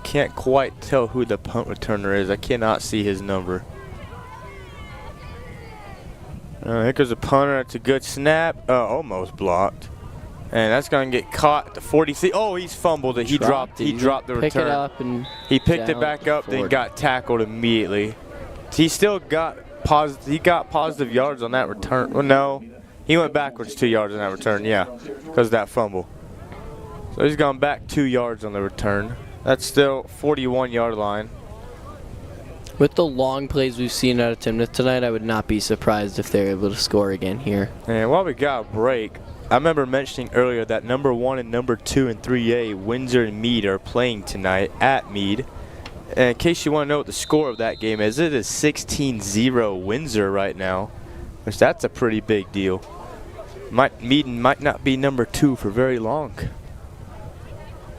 Can't quite tell who the punt returner is. I cannot see his number. Here goes a punter. It's a good snap. Almost blocked. And that's going to get caught at the 40. Oh, he's fumbled it. He dropped the return. Pick it up and he picked it back up, then got tackled immediately. He still got positive yards on that return. Well, no. He went backwards 2 yards on that return, yeah, because of that fumble. So he's gone back 2 yards on the return. That's still 41-yard line. With the long plays we've seen out of Timnath tonight, I would not be surprised if they're able to score again here. And while we got a break, I remember mentioning earlier that number 1 and number 2 in 3A, Windsor and Meade, are playing tonight at Meade. And in case you want to know what the score of that game is, it is 16-0 Windsor right now, which that's a pretty big deal. Meade might not be number 2 for very long.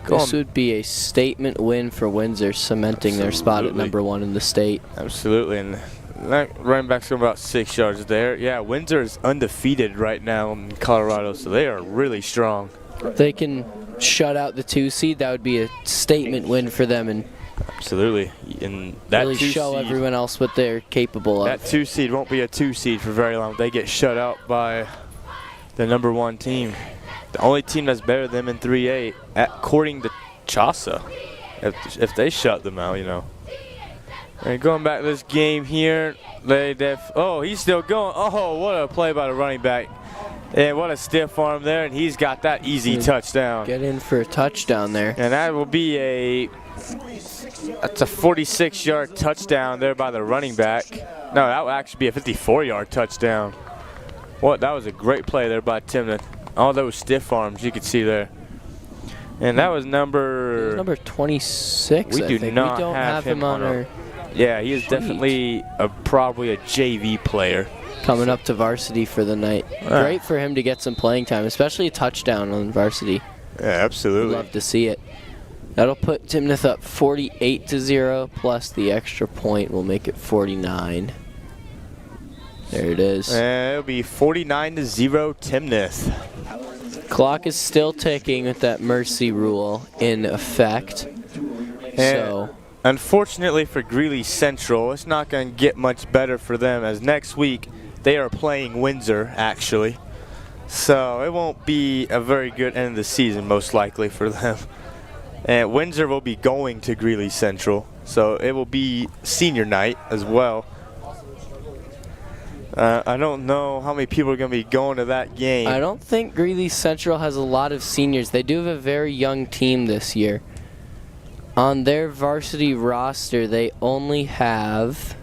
This would be a statement win for Windsor, cementing their spot at number 1 in the state. Absolutely, and that running back's going about 6 yards there. Yeah, Windsor is undefeated right now in Colorado, so they are really strong. If they can shut out the 2 seed, that would be a statement win for them, and absolutely, and that really show everyone else what they're capable of. That 2 seed won't be a 2 seed for very long. They get shut out by the number 1 team. The only team that's better than them in 3A, according to Chaucer, if they shut them out, you know. And going back to this game here, he's still going. Oh, what a play by the running back. And what a stiff arm there, and he's got that easy touchdown. Get in for a touchdown there. And that will be that's a 46-yard touchdown there by the running back. No, that would actually be a 54-yard touchdown. That was a great play there by Timnath. All those stiff arms you could see there. And that was number 26. We do not have him on our. Yeah, he is definitely probably a JV player. Coming up to varsity for the night. Great for him to get some playing time, especially a touchdown on varsity. Yeah, absolutely. We'd love to see it. That'll put Timnath up 48-0, plus the extra point will make it 49. There it is. And it'll be 49-0 Timnath. Clock is still ticking with that mercy rule in effect. So, unfortunately for Greeley Central, it's not going to get much better for them, as next week they are playing Windsor, actually. So it won't be a very good end of the season, most likely, for them. And Windsor will be going to Greeley Central, so it will be senior night as well. I don't know how many people are going to be going to that game. I don't think Greeley Central has a lot of seniors. They do have a very young team this year. On their varsity roster, they only have...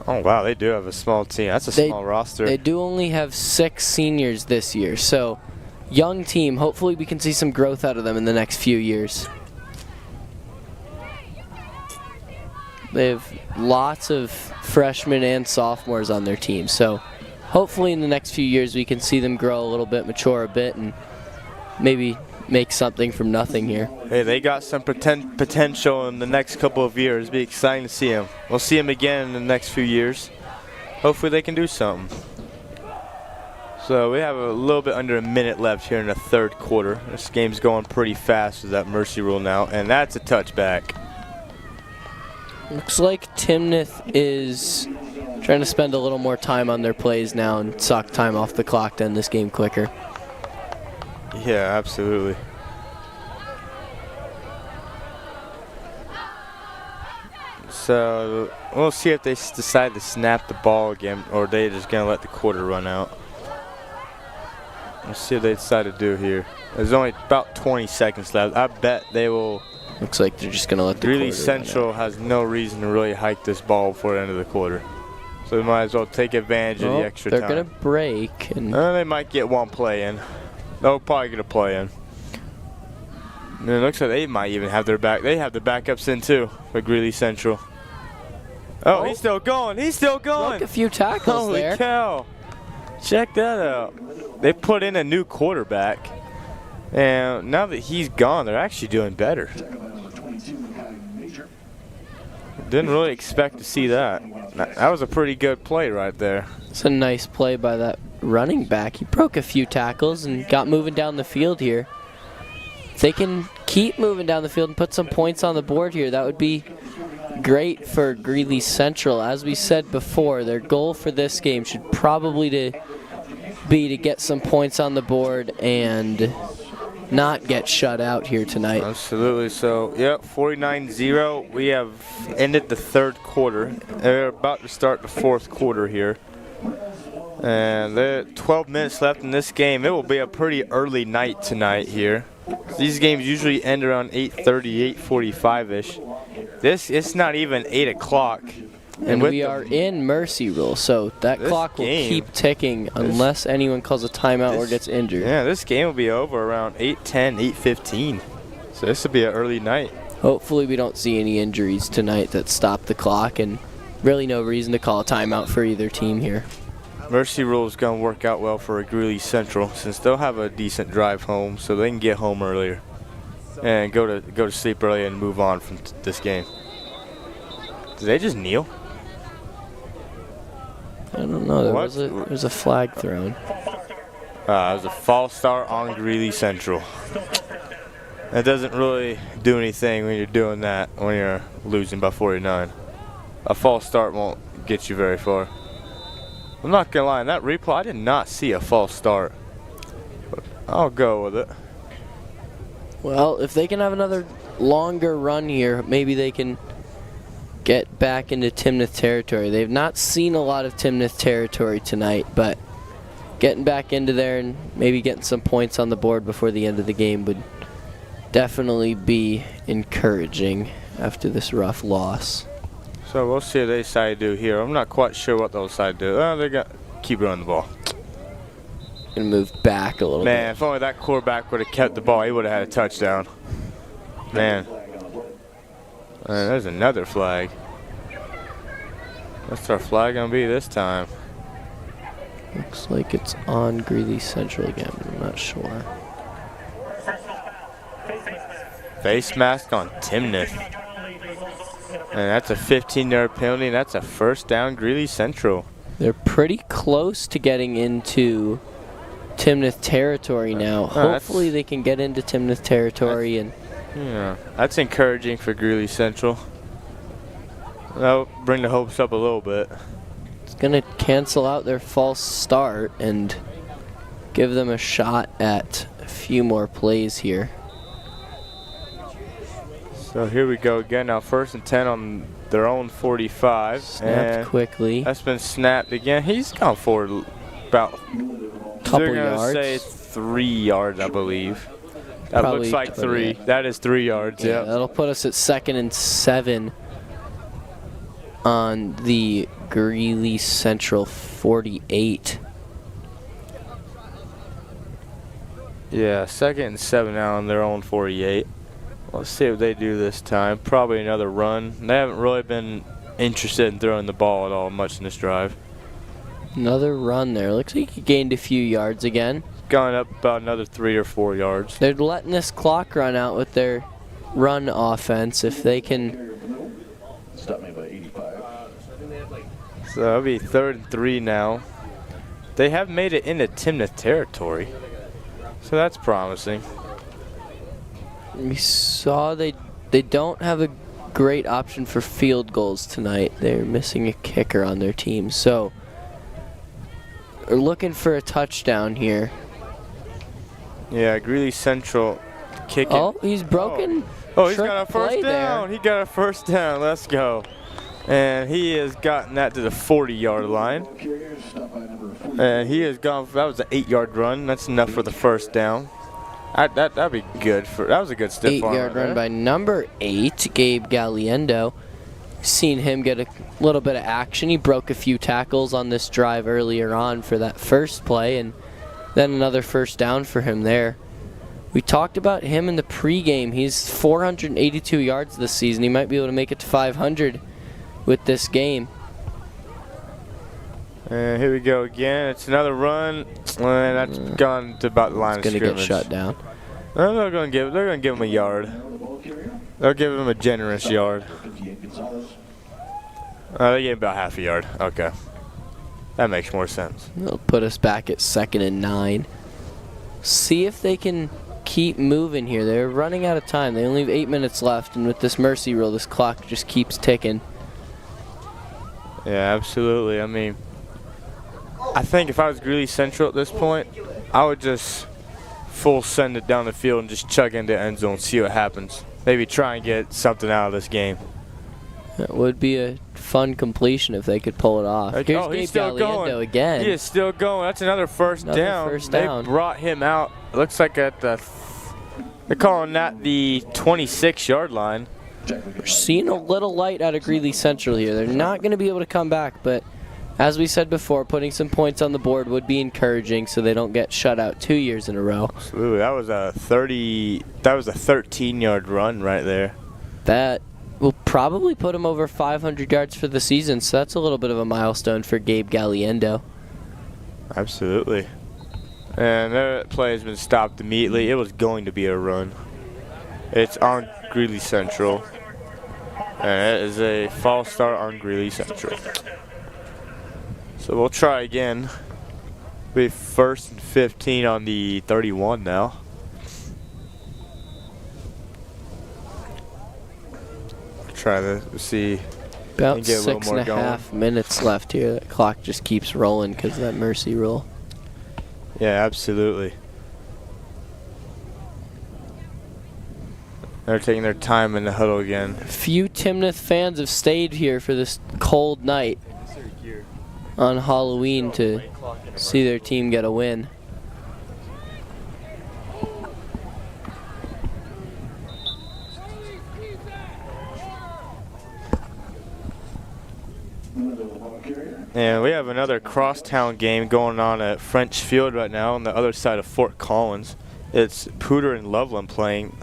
Oh, wow, they do have a small team. That's a small roster. They do only have 6 seniors this year. So, young team. Hopefully we can see some growth out of them in the next few years. They have lots of freshmen and sophomores on their team. So hopefully in the next few years we can see them grow a little bit, mature a bit, and maybe make something from nothing here. Hey, they got some potential in the next couple of years. It'll be exciting to see them. We'll see them again in the next few years. Hopefully they can do something. So we have a little bit under a minute left here in the third quarter. This game's going pretty fast with that mercy rule now, and that's a touchback. Looks like Timnath is trying to spend a little more time on their plays now and suck time off the clock to end this game quicker. Yeah, absolutely. So we'll see if they decide to snap the ball again, or they're just going to let the quarter run out. Let's see what they decide to do here. There's only about 20 seconds left. I bet they will. Looks like they're just going to let the Greeley quarter Central run out. has no reason to really hike this ball before the end of the quarter. So they might as well take advantage of the extra time. They're going to break. And they might get one play in. They'll probably get a play in. And it looks like they might even have their back. They have the backups in too for Greeley Central. Oh, he's still going. He's still going. Broke a few tackles there. Holy cow. Check that out. They put in a new quarterback. And now that he's gone, they're actually doing better. Didn't really expect to see that. That was a pretty good play right there. It's a nice play by that running back. He broke a few tackles and got moving down the field here. If they can keep moving down the field and put some points on the board here, that would be great for Greeley Central. As we said before, their goal for this game should probably be to get some points on the board and not get shut out here tonight. Absolutely. So, yep, 49-0. We have ended the third quarter. They're about to start the fourth quarter here. And there are 12 minutes left in this game. It will be a pretty early night tonight here. These games usually end around 8:30, 8:45-ish. It's not even 8 o'clock. And we are in mercy rule, so that clock will keep ticking unless anyone calls a timeout or gets injured. Yeah, this game will be over around 8:10, 8:15. So this will be an early night. Hopefully we don't see any injuries tonight that stop the clock, and really no reason to call a timeout for either team here. Mercy rule is going to work out well for Greeley Central since they'll have a decent drive home, so they can get home earlier and go to sleep early and move on from this game. Did they just kneel? I don't know. There was a flag thrown. It was a false start on Greeley Central. That doesn't really do anything when you're doing that when you're losing by 49. A false start won't get you very far. I'm not going to lie, in that replay, I did not see a false start. But I'll go with it. Well, if they can have another longer run here, maybe they can get back into Timnath territory. They've not seen a lot of Timnath territory tonight, but getting back into there and maybe getting some points on the board before the end of the game would definitely be encouraging after this rough loss. So we'll see what they decide to do here. I'm not quite sure what they'll decide to do. They're going to keep running the ball. Gonna move back a little bit. Man, if only that quarterback would have kept the ball, he would have had a touchdown. Man. There's another flag. What's our flag going to be this time? Looks like it's on Greeley Central again. I'm not sure. Face mask on Timnath. And that's a 15-yard penalty, and that's a first down Greeley Central. They're pretty close to getting into Timnath territory now. Hopefully they can get into Timnath territory. Yeah, that's encouraging for Greeley Central. That'll bring the hopes up a little bit. It's going to cancel out their false start and give them a shot at a few more plays here. So here we go again. Now 1st and 10 on their own 45. Snapped quickly. That's been snapped again. He's gone forward about couple yards. Say 3 yards, I believe. That Probably looks like 3. That is 3 yards. Yeah, that'll put us at 2nd and 7 on the Greeley Central 48. Yeah, 2nd and 7 now on their own 48. Let's see what they do this time. Probably another run. They haven't really been interested in throwing the ball at all much in this drive. Another run there. Looks like he gained a few yards again. Gone up about another 3 or 4 yards. They're letting this clock run out with their run offense. If they can. Stop me by 85. So that'll be 3rd and 3 now. They have made it into Timnath territory, so that's promising. We saw they don't have a great option for field goals tonight. They're missing a kicker on their team, so they're looking for a touchdown here. Yeah, Greeley Central kicking. Oh, he's broken. Oh, he's got a first down. There. He got a first down. Let's go. And he has gotten that to the 40-yard line. And he has gone. That was an 8-yard run. That's enough for the first down. That'd be good for. That was a good stiff arm. 8-yard run by number 8, Gabe Galliendo. Seen him get a little bit of action. He broke a few tackles on this drive earlier on for that first play, and then another first down for him there. We talked about him in the pregame. He's 482 yards this season. He might be able to make it to 500 with this game. And here we go again. It's another run, and that's gone to about the line of scrimmage. It's going to get shut down. They're going to give him a yard. They'll give him a generous yard. They gave him about half a yard. Okay. That makes more sense. They'll put us back at 2nd and 9. See if they can keep moving here. They're running out of time. They only have 8 minutes left, and with this mercy rule, this clock just keeps ticking. Yeah, absolutely. I mean, I think if I was Greeley Central at this point, I would just full send it down the field and just chug into the end zone, see what happens. Maybe try and get something out of this game. That would be a fun completion if they could pull it off. Here's oh, he's Gabe still going again. He is still going. That's another first down. They brought him out. It looks like at the, they're calling that the 26-yard line. We're seeing a little light out of Greeley Central here. They're not going to be able to come back, but as we said before, putting some points on the board would be encouraging so they don't get shut out 2 years in a row. Absolutely. That was a 13-yard run right there. That will probably put him over 500 yards for the season, so that's a little bit of a milestone for Gabe Galliendo. Absolutely. And that play has been stopped immediately. It was going to be a run. It's on Greeley Central. And it is a false start on Greeley Central. So we'll try again. Be 1st and 15 on the 31 now. Try to see. About 6.5 minutes left here. That clock just keeps rolling because of that mercy rule. Yeah, absolutely. They're taking their time in the huddle again. Few Timnath fans have stayed here for this cold night on Halloween to see their team get a win. And we have another crosstown game going on at French Field right now on the other side of Fort Collins. It's Pooter and Loveland playing.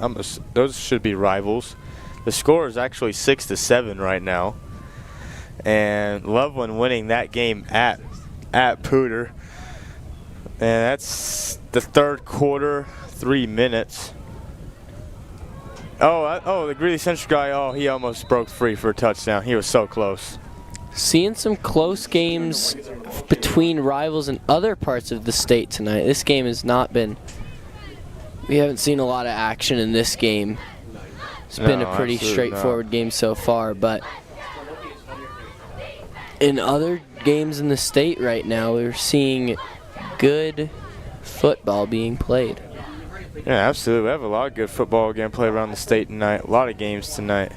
Those should be rivals. The score is actually 6-7 right now. And Loveland winning that game at Pooter. And that's the 3rd quarter, 3 minutes. Oh, the Greeley Central guy, he almost broke free for a touchdown. He was so close. Seeing some close games between rivals in other parts of the state tonight. This game has not been, we haven't seen a lot of action in this game. It's been a pretty straightforward game so far, but in other games in the state right now, we're seeing good football being played. Yeah, absolutely. We have a lot of good football game played around the state tonight. A lot of games tonight.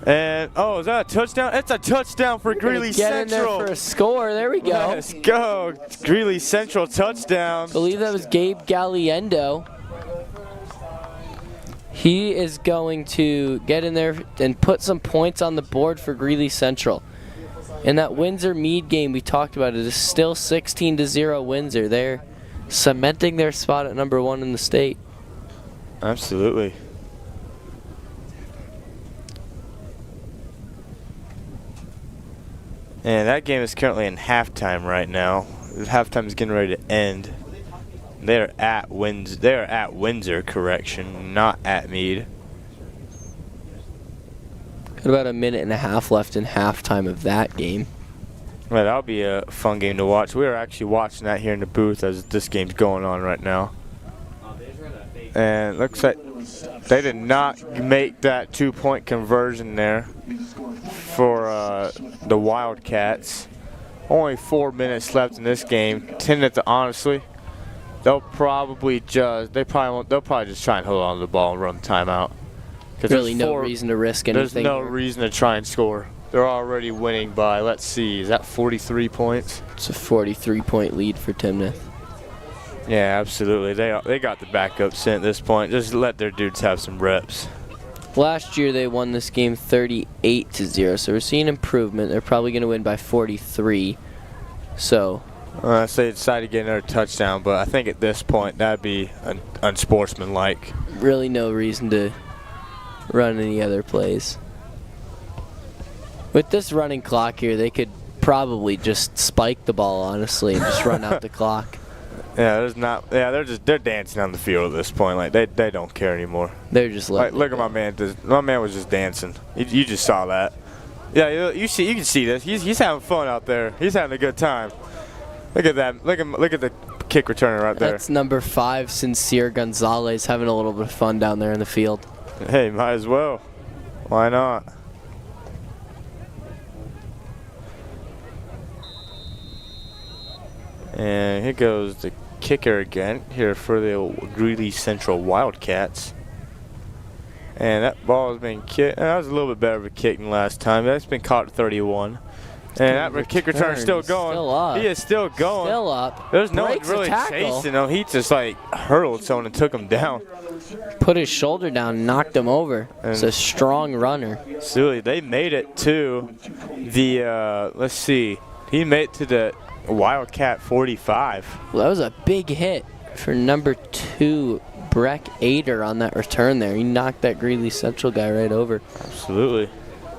And, is that a touchdown? It's a touchdown for Greeley Central. Get in there for a score. There we go. Let's go. Greeley Central touchdown. I believe that was Gabe Galliendo. He is going to get in there and put some points on the board for Greeley Central. In that Windsor-Meade game we talked about, it is still 16-0 Windsor. They're cementing their spot at number 1 in the state. Absolutely. And that game is currently in halftime right now. Halftime is getting ready to end. They're at Windsor, correction, not at Meade. Got about a minute and a half left in halftime of that game. Well, that'll be a fun game to watch. We are actually watching that here in the booth as this game's going on right now. And it looks like they did not make that 2-point conversion there for the Wildcats. Only 4 minutes left in this game. Timnath, honestly, they'll probably just try and hold on to the ball and run the timeout. Really no reason to risk anything. There's no reason to try and score. They're already winning by, let's see, is that 43 points? It's a 43-point lead for Timnath. Yeah, absolutely. They got the backup sent at this point. Just let their dudes have some reps. Last year they won this game 38-0, so we're seeing improvement. They're probably going to win by 43. So I say they decided to get another touchdown, but I think at this point that'd be unsportsmanlike. Really no reason to run any other plays. With this running clock here, they could probably just spike the ball, honestly, and just run out the clock. Yeah, they're dancing on the field at this point. Like they don't care anymore. They're just like, look at my man. My man was just dancing. You just saw that. Yeah, you can see this. He's having fun out there. He's having a good time. Look at that. Look at the kick returner right there. That's number 5, Sincere Gonzalez, having a little bit of fun down there in the field. Hey, might as well. Why not? And here goes the kicker again here for the Greeley Central Wildcats. And that ball has been kicked. That was a little bit better of a kick than last time. That's been caught at 31. And that kick return is still going. Still up. He is still going. Still up. There's no one really chasing him. He just like hurled someone and took him down. Put his shoulder down and knocked him over. It's a strong runner. Absolutely. They made it to the, let's see. He made it to the Wildcat 45. Well, that was a big hit for number 2, Breck Ader, on that return there. He knocked that Greeley Central guy right over. Absolutely.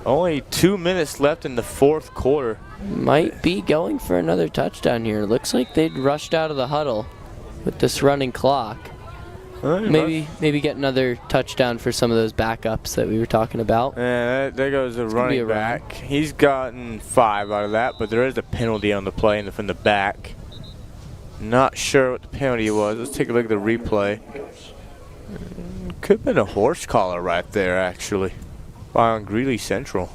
Only 2 minutes left in the 4th quarter. Might be going for another touchdown here. Looks like they'd rushed out of the huddle with this running clock. Maybe get another touchdown for some of those backups that we were talking about. Yeah, there goes the running back. He's gotten 5 out of that, but there is a penalty on the play from the back. Not sure what the penalty was. Let's take a look at the replay. Could have been a horse collar right there, actually, on Greeley Central.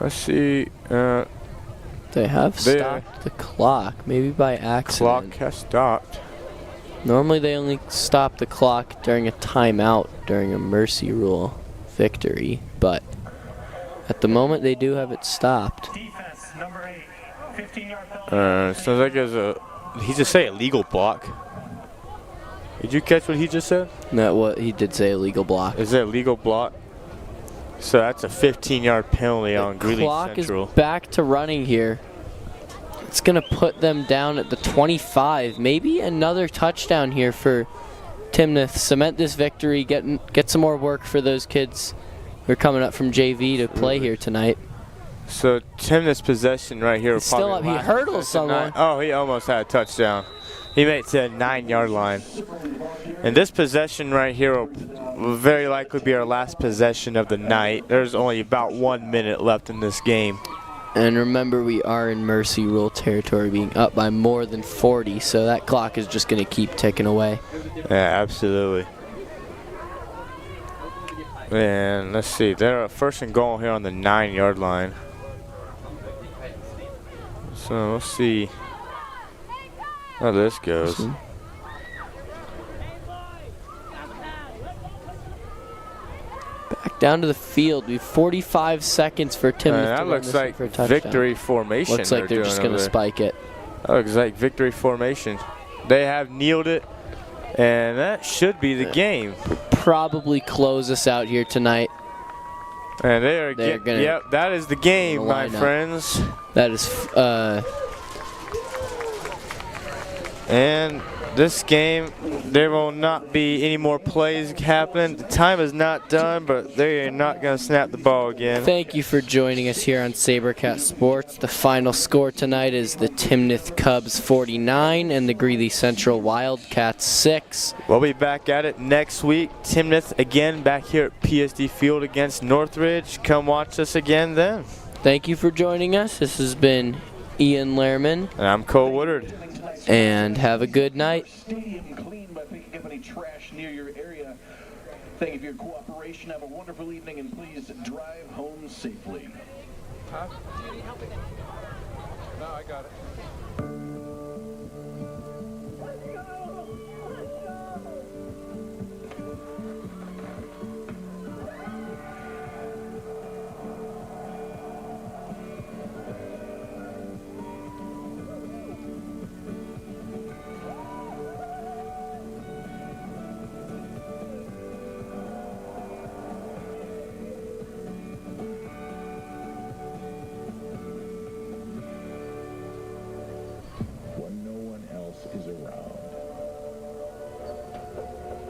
Let's see. They have stopped the clock, maybe by accident. Clock has stopped. Normally they only stop the clock during a timeout during a mercy rule victory, but at the moment they do have it stopped. Defense, number 8, 15-yard penalty. Sounds like there's he just say illegal block. Did you catch what he just said? No, what he did say, illegal block. Is it a legal block? So that's a 15-yard penalty on Greeley Central. Clock is back to running here. It's going to put them down at the 25. Maybe another touchdown here for Timnath. Cement this victory, get some more work for those kids who are coming up from JV to play here tonight. So Timnath's possession right here. He's still up. He hurdles someone. Oh, he almost had a touchdown. He made it to the 9-yard line. And this possession right here will very likely be our last possession of the night. There's only about 1 minute left in this game. And remember, we are in mercy rule territory, being up by more than 40, so that clock is just going to keep ticking away. Yeah, absolutely. And let's see, they're first and goal here on the 9-yard line. So let's see how this goes. Back down to the field. We have 45 seconds for Timnath. That looks like victory formation. Looks like they're just going to spike it. That looks like victory formation. They have kneeled it, and that should be the game. Probably close us out here tonight. And they're gonna, yep, that is the game, my friends. That is And this game, there will not be any more plays happening. The time is not done, but they are not going to snap the ball again. Thank you for joining us here on Sabercat Sports. The final score tonight is the Timnath Cubs 49 and the Greeley Central Wildcats 6. We'll be back at it next week. Timnath again back here at PSD Field against Northridge. Come watch us again then. Thank you for joining us. This has been Ian Lehrman. And I'm Cole Woodard. And have a good night. Stadium clean by picking up any trash near your area. Thank you for your cooperation. Have a wonderful evening, and please drive home safely. Huh? No, I got it.